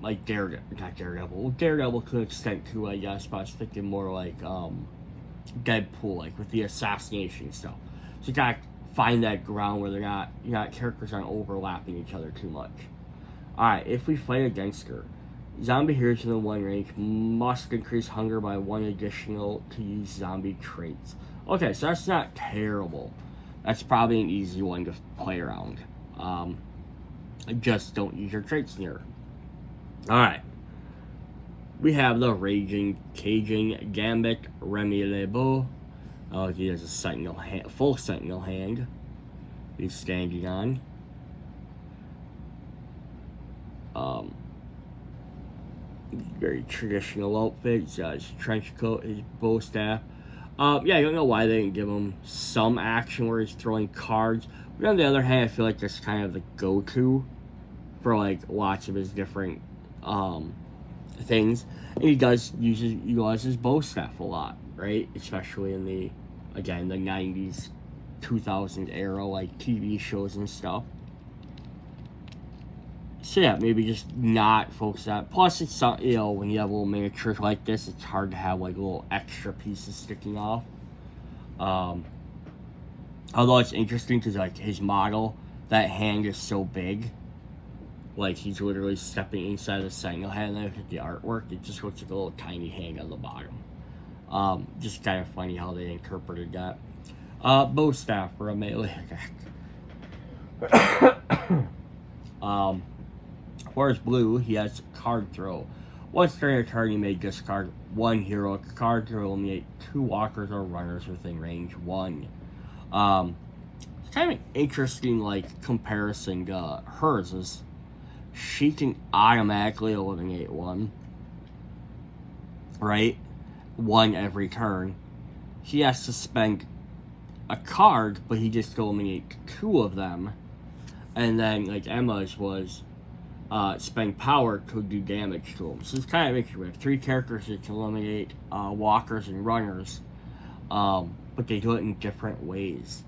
Speaker 1: like Daredevil. Not Daredevil. Well, Daredevil to an extent too, I guess, but I was thinking more like Deadpool, like with the assassination stuff. So you gotta find that ground where characters aren't overlapping each other too much. Alright, if we fight against her, zombie heroes in the 1 range must increase hunger by 1 additional to use zombie traits. Okay, so that's not terrible. That's probably an easy one to play around. Just don't use your traits near. Alright. We have the Raging Cajun Gambit Remy LeBeau. He has a sentinel full sentinel hand. He's standing on. Very traditional outfit. His trench coat, his bow staff. Yeah, I don't know why they didn't give him some action where he's throwing cards. But on the other hand, I feel like that's kind of the go-to for like lots of his different things. And he does utilize his bow staff a lot, right? Especially in the 90s, 2000s era, like TV shows and stuff. So yeah, maybe just not focus on it. Plus, it's when you have little miniatures like this, it's hard to have like little extra pieces sticking off. Although it's interesting because like his model, that hand is so big, like he's literally stepping inside the sentinel hand. And look at the artwork; it just looks like a little tiny hand on the bottom. Just kind of funny how they interpreted that. Bow staff for a melee attack. Whereas blue, he has card throw. Once during a turn, you may discard 1 heroic card to eliminate 2 walkers or runners within range 1. It's kind of an interesting comparison to hers. Is she can automatically eliminate 1, right? 1 every turn. He has to spend a card, but he just eliminate 2 of them. And then Emma's was spend power to do damage to them. So it's kind of interesting. We have 3 characters that can eliminate walkers and runners, but they do it in different ways.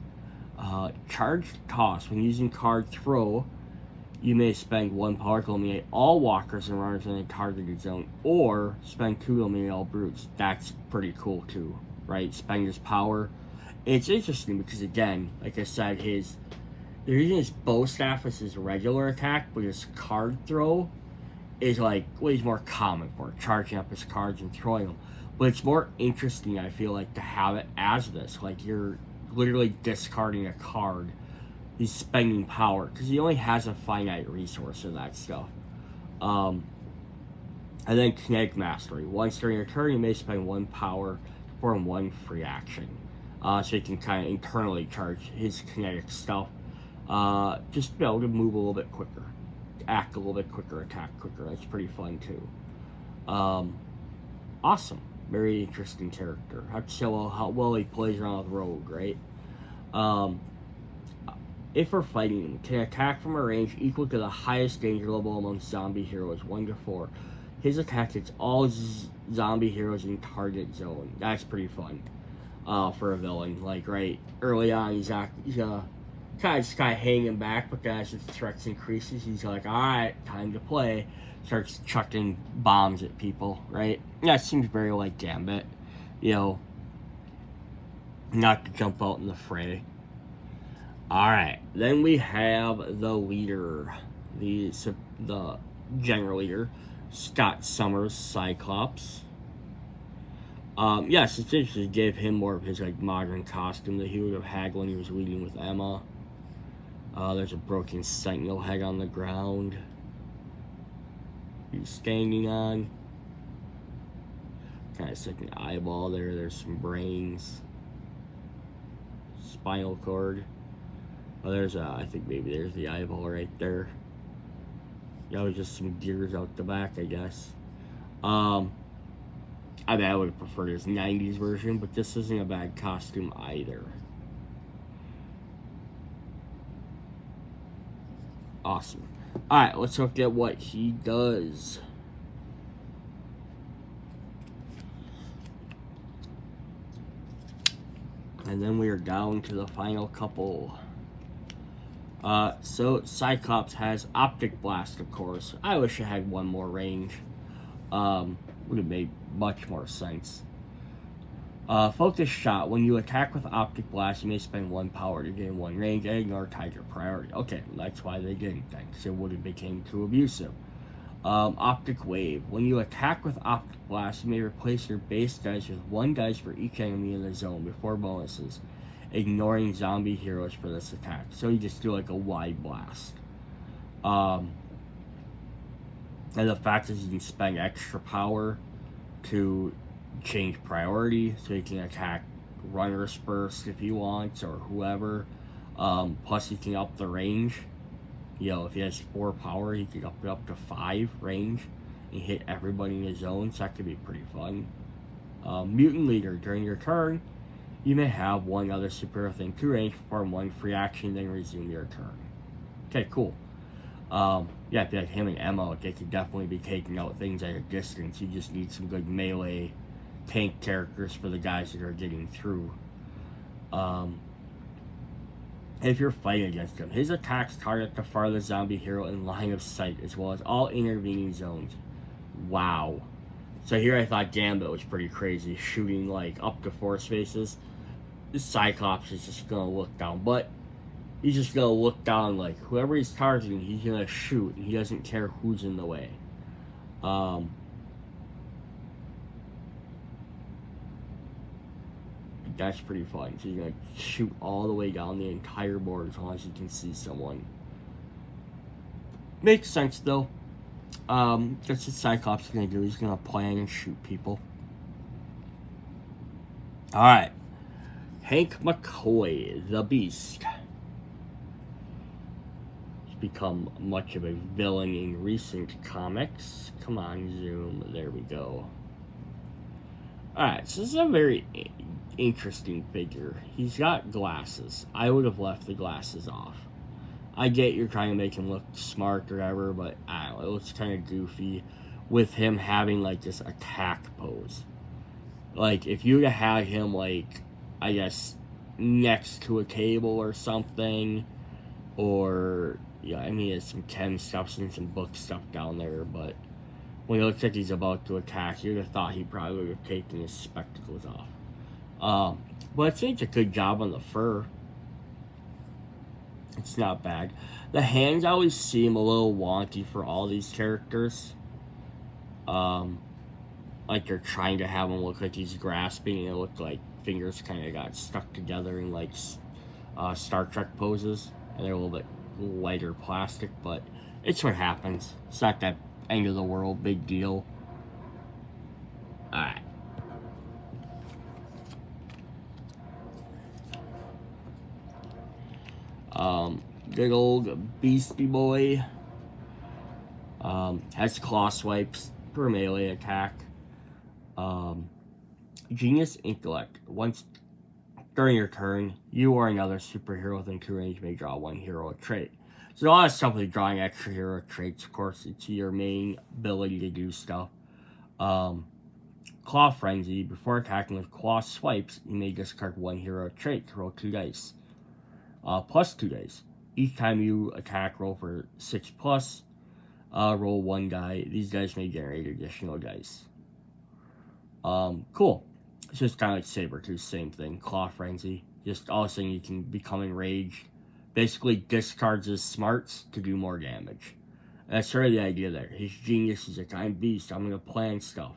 Speaker 1: Charge toss. When using card throw, you may spend 1 power to eliminate all walkers and runners in a targeted zone, or spend 2 to eliminate all brutes. That's pretty cool too, right? Spend his power. It's interesting because, again, like I said, they're using his bow staff as his regular attack, but his card throw is what he's more common for, charging up his cards and throwing them. But it's more interesting, I feel like, to have it as this. You're literally discarding a card. He's spending power, because he only has a finite resource of that stuff. And then Kinetic Mastery. Once during your turn, you may spend 1 power for 1 free action. So you can kind of internally charge his kinetic stuff. Just be able to move a little bit quicker, act a little bit quicker, attack quicker. That's pretty fun too. Awesome, very interesting character. Have to show how well he plays around with Rogue, right? If we're fighting him, can attack from a range equal to the highest danger level among zombie heroes, 1 to 4. His attack hits all zombie heroes in target zone. That's pretty fun for a villain. Right early on, he's kind of hanging back, but as his threats increases, he's like, alright, time to play. Starts chucking bombs at people, right? Yeah, it seems very Gambit, not to jump out in the fray. Alright, then we have the leader, the general leader, Scott Summers Cyclops. Yes, it's interesting to give him more of his modern costume that he would have had when he was leading with Emma. There's a broken sentinel head on the ground he's standing on. Kind of like an eyeball there. There's some brains. Spinal cord. Oh, I think maybe there's the eyeball right there. Yeah, was just some gears out the back, I guess. I would have preferred his 90s version, but this isn't a bad costume either. Awesome. Alright, let's look at what he does. And then we are down to the final couple. So Cyclops has Optic Blast, of course. I wish I had 1 more range. Would have made much more sense. Focus Shot. When you attack with Optic Blast, you may spend 1 power to gain 1 range and ignore Tiger priority. Okay, that's why they didn't then, because it would have became too abusive. Optic Wave. When you attack with Optic Blast, you may replace your base dice with 1 dice for each enemy in the zone before bonuses, ignoring zombie heroes for this attack. So you just do like a wide blast. And the fact is you can spend extra power to change priority, so you can attack runners first if you want, or whoever. Plus you can up the range. You know, if he has 4 power, he can up it up to 5 range and hit everybody in his zone, so that could be pretty fun. Mutant Leader. During your turn, you may have 1 other superhero within 2 range, perform 1 free action, then resume your turn. Okay, cool. Yeah, if you have him and Emma, they could definitely be taking out things at a distance. You just need some good melee tank characters for the guys that are getting through. If you're fighting against him, his attacks target the farthest zombie hero in line of sight, as well as all intervening zones. Wow. So here I thought Gambit was pretty crazy, shooting like up to 4 spaces. This Cyclops is just gonna look down, but he's just gonna look down like whoever he's targeting, he's gonna shoot, and he doesn't care who's in the way. That's pretty fun. So you're gonna shoot all the way down the entire board as long as you can see someone. Makes sense though. That's what Cyclops is gonna do. He's gonna plan and shoot people. Alright. Hank McCoy, the Beast. He's become much of a villain in recent comics. Come on, zoom. There we go. Alright, so this is a very interesting figure. He's got glasses. I would have left the glasses off. I get you're trying to make him look smart or whatever, but I don't know, it looks kind of goofy with him having like this attack pose. Like if you'd have had him like, I guess, next to a table or something, or yeah, I mean, there's some chem stuff and some book stuff down there, but when he looks like he's about to attack, you'd have thought he probably would have taken his spectacles off. But I think it's a good job on the fur. It's not bad. The hands always seem a little wonky for all these characters. Like they're trying to have him look like he's grasping, and it looked like fingers kind of got stuck together in like Star Trek poses, and they're a little bit lighter plastic, but it's what happens. It's not that end of the world big deal. Alright. Good old Beastie Boy. Has claw swipes for melee attack. Genius Intellect. Once during your turn, you or another superhero within 2 range may draw 1 hero trait. So a lot of stuff with drawing extra hero traits, of course, it's your main ability to do stuff. Claw Frenzy. Before attacking with claw swipes, you may discard 1 hero trait to roll 2 dice. Plus 2 dice. Each time you attack, roll for 6 plus. Roll 1 die. These dice may generate additional dice. Cool. It's just kind of like Sabretooth, same thing. Claw Frenzy. Just all of a sudden you can become enraged. Basically discards his smarts to do more damage. And that's sort of the idea there. His genius is like, I'm Beast, I'm gonna plan stuff.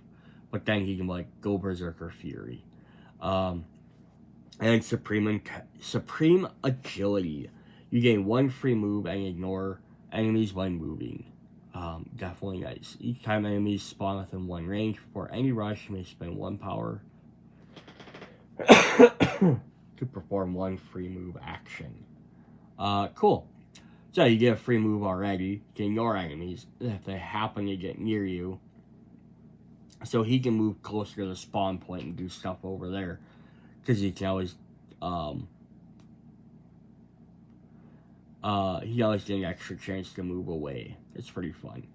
Speaker 1: But then he can like go Berserker Fury. And Supreme Agility. You gain 1 free move and ignore enemies when moving. Definitely nice. Each time enemies spawn within 1 range before any rush, you may spend 1 power to perform 1 free move action. Cool. So you get a free move already. You can ignore enemies if they happen to get near you. So he can move closer to the spawn point and do stuff over there. Because he can always, he always get an extra chance to move away. It's pretty fun.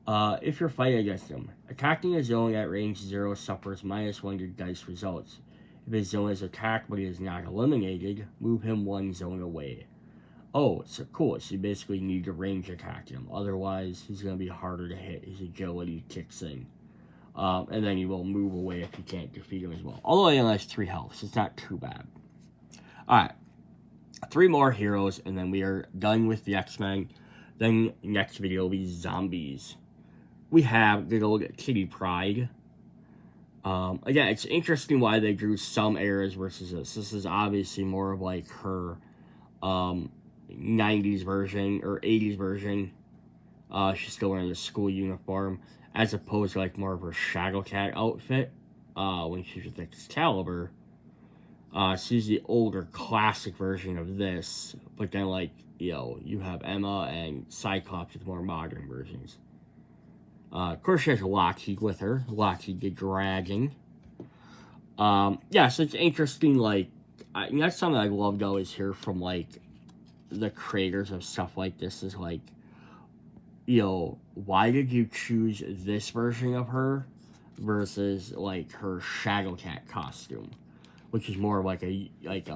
Speaker 1: If you're fighting against him, attacking a zone at range 0 suffers -1 to dice results. If his zone is attacked but he is not eliminated, move him 1 zone away. Oh, so cool. So you basically need to range attack him. Otherwise, he's going to be harder to hit. His agility kicks in. And then he will move away if you can't defeat him as well. Although he only has 3 health, so it's not too bad. Alright. 3 more heroes, and then we are done with the X-Men. Then next video will be zombies. we have good old Kitty Pryde. Again, it's interesting why they drew some eras versus this. This is obviously more of like her 90s version or 80s version. She's still wearing the school uniform, as opposed to like more of her Shadow Cat outfit when she's with Excalibur. She's the older classic version of this, but then like, you know, you have Emma and Cyclops with more modern versions. Of course, she has Lockheed with her. Lockheed the Dragon. Yeah, so it's interesting, like, that's something I love to always hear from, like, the creators of stuff like this is, like, you know, why did you choose this version of her versus, like, her Shadow Cat costume? Which is more like a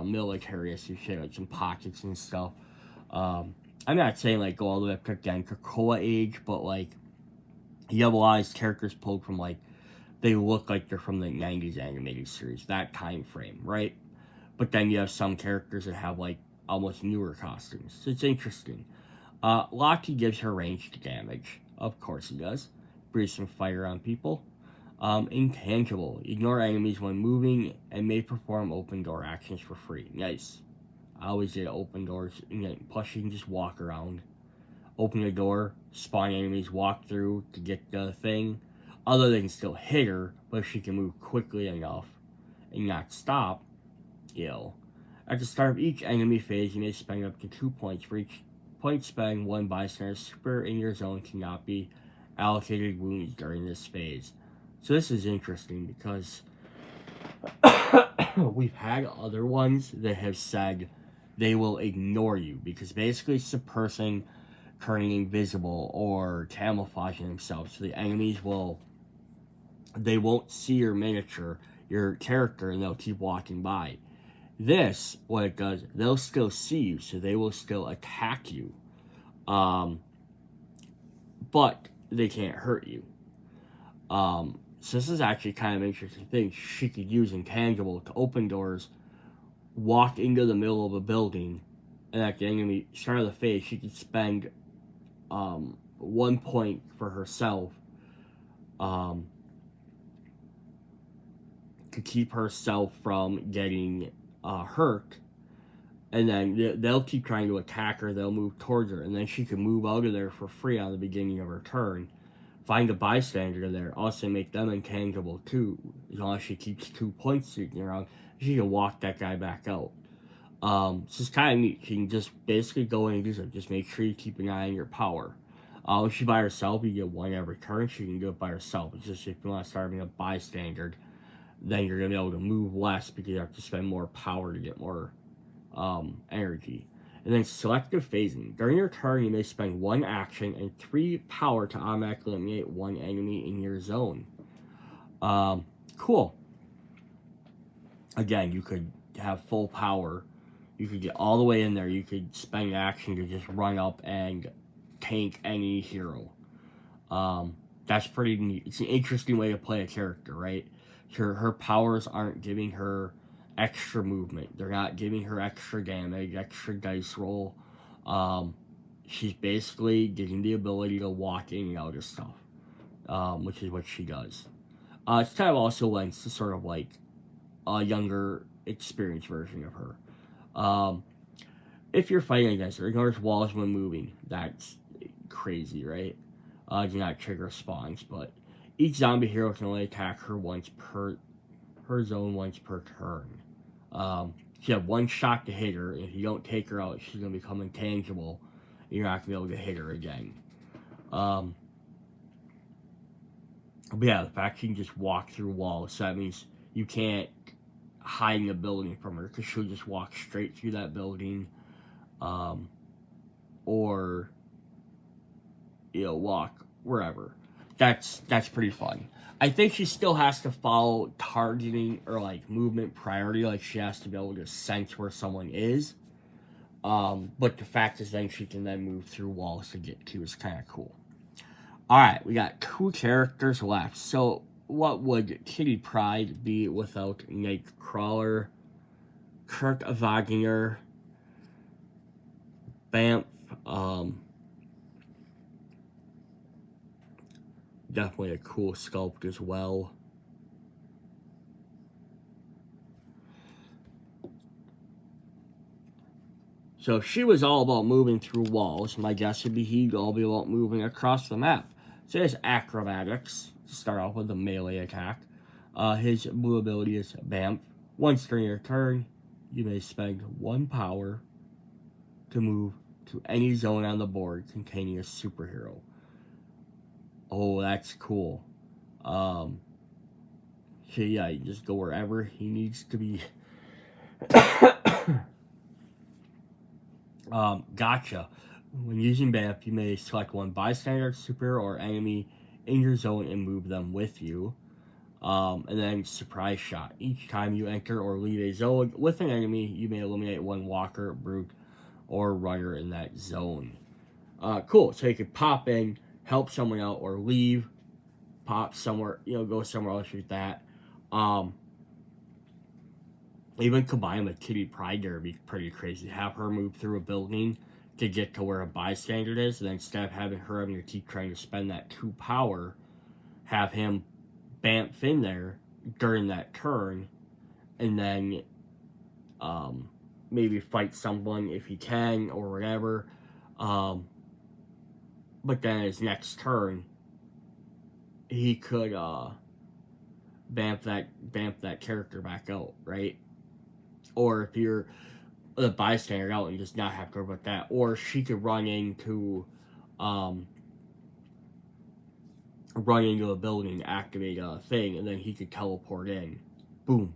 Speaker 1: military, as you say, like some pockets and stuff. I'm not saying, like, go all the way up to again Krakoa age, but, like, you have a lot of these characters pulled from, like, they look like they're from the 90s animated series, that time frame, right? But then you have some characters that have, like, almost newer costumes. So it's interesting. Loki gives her ranged damage. Of course he does. Breathes some fire on people. Intangible. Ignore enemies when moving and may perform open door actions for free. Nice. I always did open doors. And plus you can just walk around. Open the door, spawn enemies, walk through to get the thing. Although they can still hit her, but if she can move quickly enough and not stop, at the start of each enemy phase, you may spend up to 2 points. For each point spent, one bystander spirit in your zone cannot be allocated wounds during this phase. So this is interesting because we've had other ones that have said they will ignore you because basically it's a person turning invisible or camouflaging themselves, so the enemies they won't see your miniature, your character, and they'll keep walking by. This, what it does, they'll still see you, so they will still attack you, but they can't hurt you. So this is actually kind of an interesting thing. She could use intangible to open doors, walk into the middle of a building, and at the enemy start of the phase, she could spend 1 point for herself to keep herself from getting hurt, and then they'll keep trying to attack her. They'll move towards her, and then she can move out of there for free on the beginning of her turn, find a bystander there, also make them intangible too, as long as she keeps 2 points sitting around. She can walk that guy back out. So it's kind of neat. She can just basically go in and do something. Just make sure you keep an eye on your power. If she's by herself, you get one every turn. She can do it by herself. It's just if you want to start being a bystander, then you're going to be able to move less because you have to spend more power to get more energy. And then selective phasing. During your turn, you may spend 1 action and 3 power to automatically eliminate 1 enemy in your zone. Cool. Again, you could have full power. You could get all the way in there. You could spend action to just run up and tank any hero. That's pretty neat. It's an interesting way to play a character, right? Her powers aren't giving her extra movement. They're not giving her extra damage, extra dice roll. She's basically getting the ability to walk in and out of stuff, which is what she does. It's kind of also lends to sort of like a younger, experienced version of her. If you're fighting against her, ignores walls when moving. That's crazy, right? Do not trigger spawns, but each zombie hero can only attack her zone once per turn. You have 1 shot to hit her. If you don't take her out, she's going to become intangible. You're not going to be able to hit her again. But yeah, the fact she can just walk through walls, so that means you can't hide in a building from her because she'll just walk straight through that building, or walk wherever. That's pretty fun. I think she still has to follow targeting or like movement priority. Like she has to be able to sense where someone is. But the fact is, then she can then move through walls to get to is kind of cool. All right, we got 2 characters left. So what would Kitty Pryde be without Nightcrawler, Kurt Wagner, Bamf, Definitely a cool sculpt as well. So if she was all about moving through walls, my guess would be he'd all be about moving across the map. So his acrobatics, to start off with the melee attack. His blue ability is Bamf. Once during your turn, you may spend 1 power to move to any zone on the board containing a superhero. Oh, that's cool. So yeah, you just go wherever he needs to be. Gotcha. When using Bamf, you may select 1 bystander, superhero, or enemy in your zone and move them with you. And then surprise shot. Each time you enter or leave a zone with an enemy, you may eliminate 1 walker, brute, or runner in that zone. Cool. So you could pop in, help someone out, or leave, pop somewhere, go somewhere else with that. Even combine with Kitty Pryde would be pretty crazy. Have her move through a building to get to where a bystander is, and then instead of having her having to keep trying to spend that 2 power, have him Bamf in there during that turn, and then maybe fight someone if he can or whatever. But then his next turn, he could Bamf that character back out, right? Or if you're the bystander out and just not have to worry about that, or she could run into a building, activate a thing, and then he could teleport in. Boom.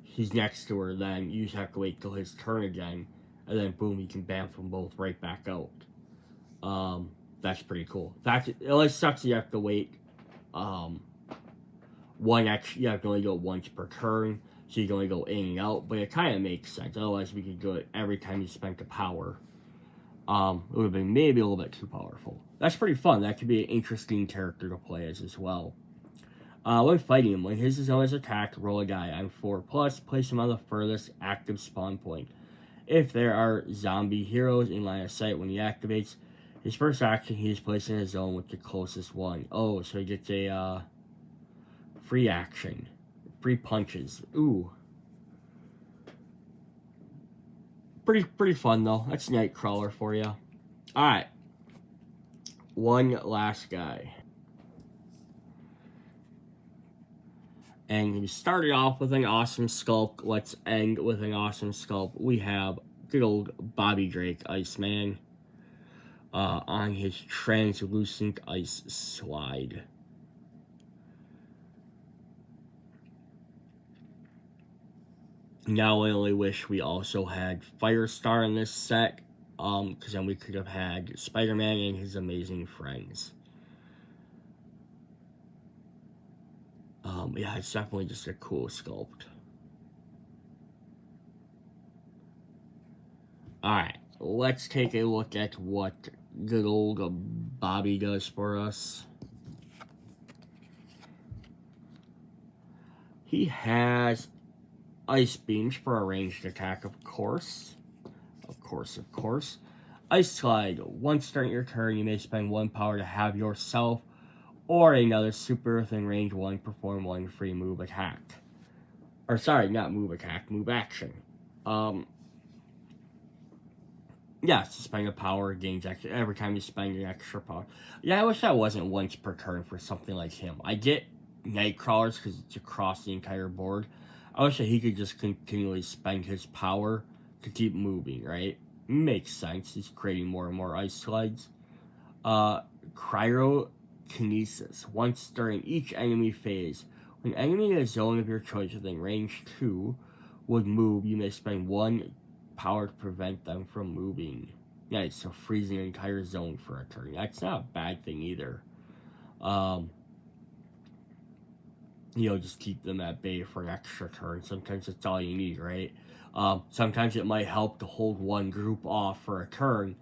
Speaker 1: He's next to her, then you just have to wait till his turn again, and then boom, you can Bamf them both right back out. That's pretty cool. It only sucks you have to wait you have to only go once per turn, so you can only go in and out, but it kind of makes sense. Otherwise, we could do it every time you spent a power. It would have been maybe a little bit too powerful. That's pretty fun. That could be an interesting character to play as well. When fighting him, when his zone is attacked, roll a die. I'm 4+, place him on the furthest active spawn point. If there are zombie heroes in line of sight when he activates, his first action, he is placed in a zone with the closest one. Oh, so he gets a free action. Free punches. Ooh. Pretty fun, though. That's Nightcrawler for you. Alright. One last guy. And we started off with an awesome sculpt. Let's end with an awesome sculpt. We have good old Bobby Drake, Iceman, on his translucent ice slide. Now I only wish we also had Firestar in this set, because then we could have had Spider-Man and his amazing friends. Yeah, it's definitely just a cool sculpt. Alright, let's take a look at what good old Bobby does for us. He has Ice Beams for a ranged attack, of course. Of course. Ice Slide. Once during your turn, you may spend 1 power to have yourself or another super within range 1 perform 1 free move attack. Or sorry, not move attack, move action. Yeah, spending a power gains extra every time you spend an extra power. Yeah, I wish that wasn't once per turn for something like him. I get Nightcrawlers because it's across the entire board. I wish that he could just continually spend his power to keep moving, right? Makes sense. He's creating more and more ice slides. Cryokinesis. Once during each enemy phase, when an enemy in a zone of your choice within range 2 would move, you may spend 1 power to prevent them from moving. Yeah, so freezing an entire zone for a turn. That's not a bad thing either. Just keep them at bay for an extra turn. Sometimes that's all you need, right? Sometimes it might help to hold one group off for a turn,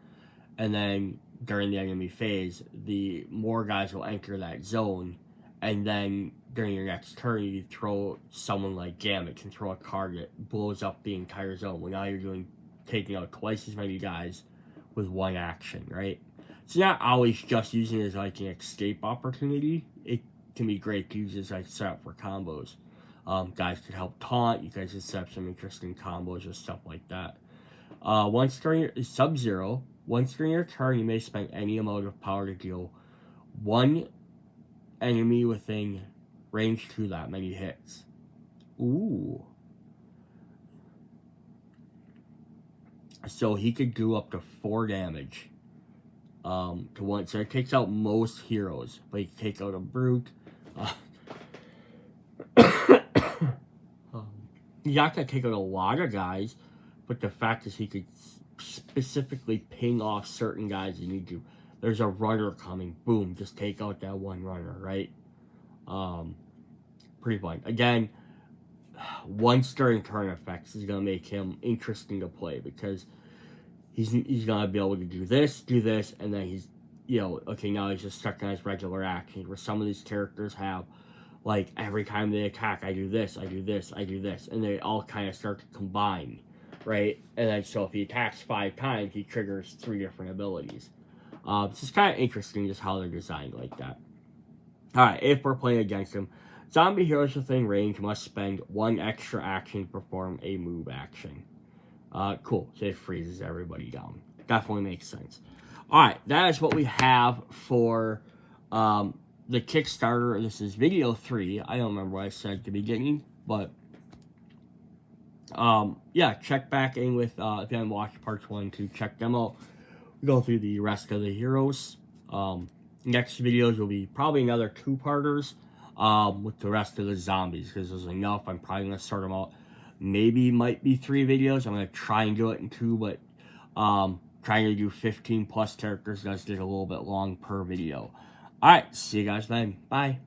Speaker 1: and then during the enemy phase, the more guys will enter that zone, and then during your next turn, you throw someone like Gambit can throw a card that blows up the entire zone. Well, now you're taking out twice as many guys with one action, right? it's not always just using it as like an escape opportunity. It can be great to use as like setup for combos. Guys could help taunt. You guys could set up some interesting combos or stuff like that. Once during your Sub-Zero, once during your turn, you may spend any amount of power to deal one enemy within range to that many hits. Ooh. So he could do up to 4 damage to one. So it takes out most heroes, but he can take out a brute. He's not gonna take out a lot of guys, but the fact is he could specifically ping off certain guys you need to. There's a runner coming, boom, just take out that one runner, right? Pretty fun. Again, once during turn effects is gonna make him interesting to play because he's gonna be able to do this, and then he's, you know, okay, now he's just stuck on his regular action. Where some of these characters have, like, every time they attack, I do this, I do this, I do this, and they all kind of start to combine, right? And then so if he attacks 5 times, he triggers 3 different abilities. So it's kind of interesting just how they're designed like that. Alright, if we're playing against him, zombie heroes within range must spend 1 extra action to perform a move action. Cool, so it freezes everybody down. Definitely makes sense. Alright, that is what we have for the Kickstarter. This is video 3. I don't remember what I said at the beginning, but yeah, check back in with, if you haven't watched parts 1 and 2, check them out. We go through the rest of the heroes. Next videos will be probably another 2-parters with the rest of the zombies, because there's enough. I'm probably going to start them out. Maybe might be 3 videos. I'm going to try and do it in 2, but trying to do 15 plus characters does get a little bit long per video. Alright, see you guys then. Bye.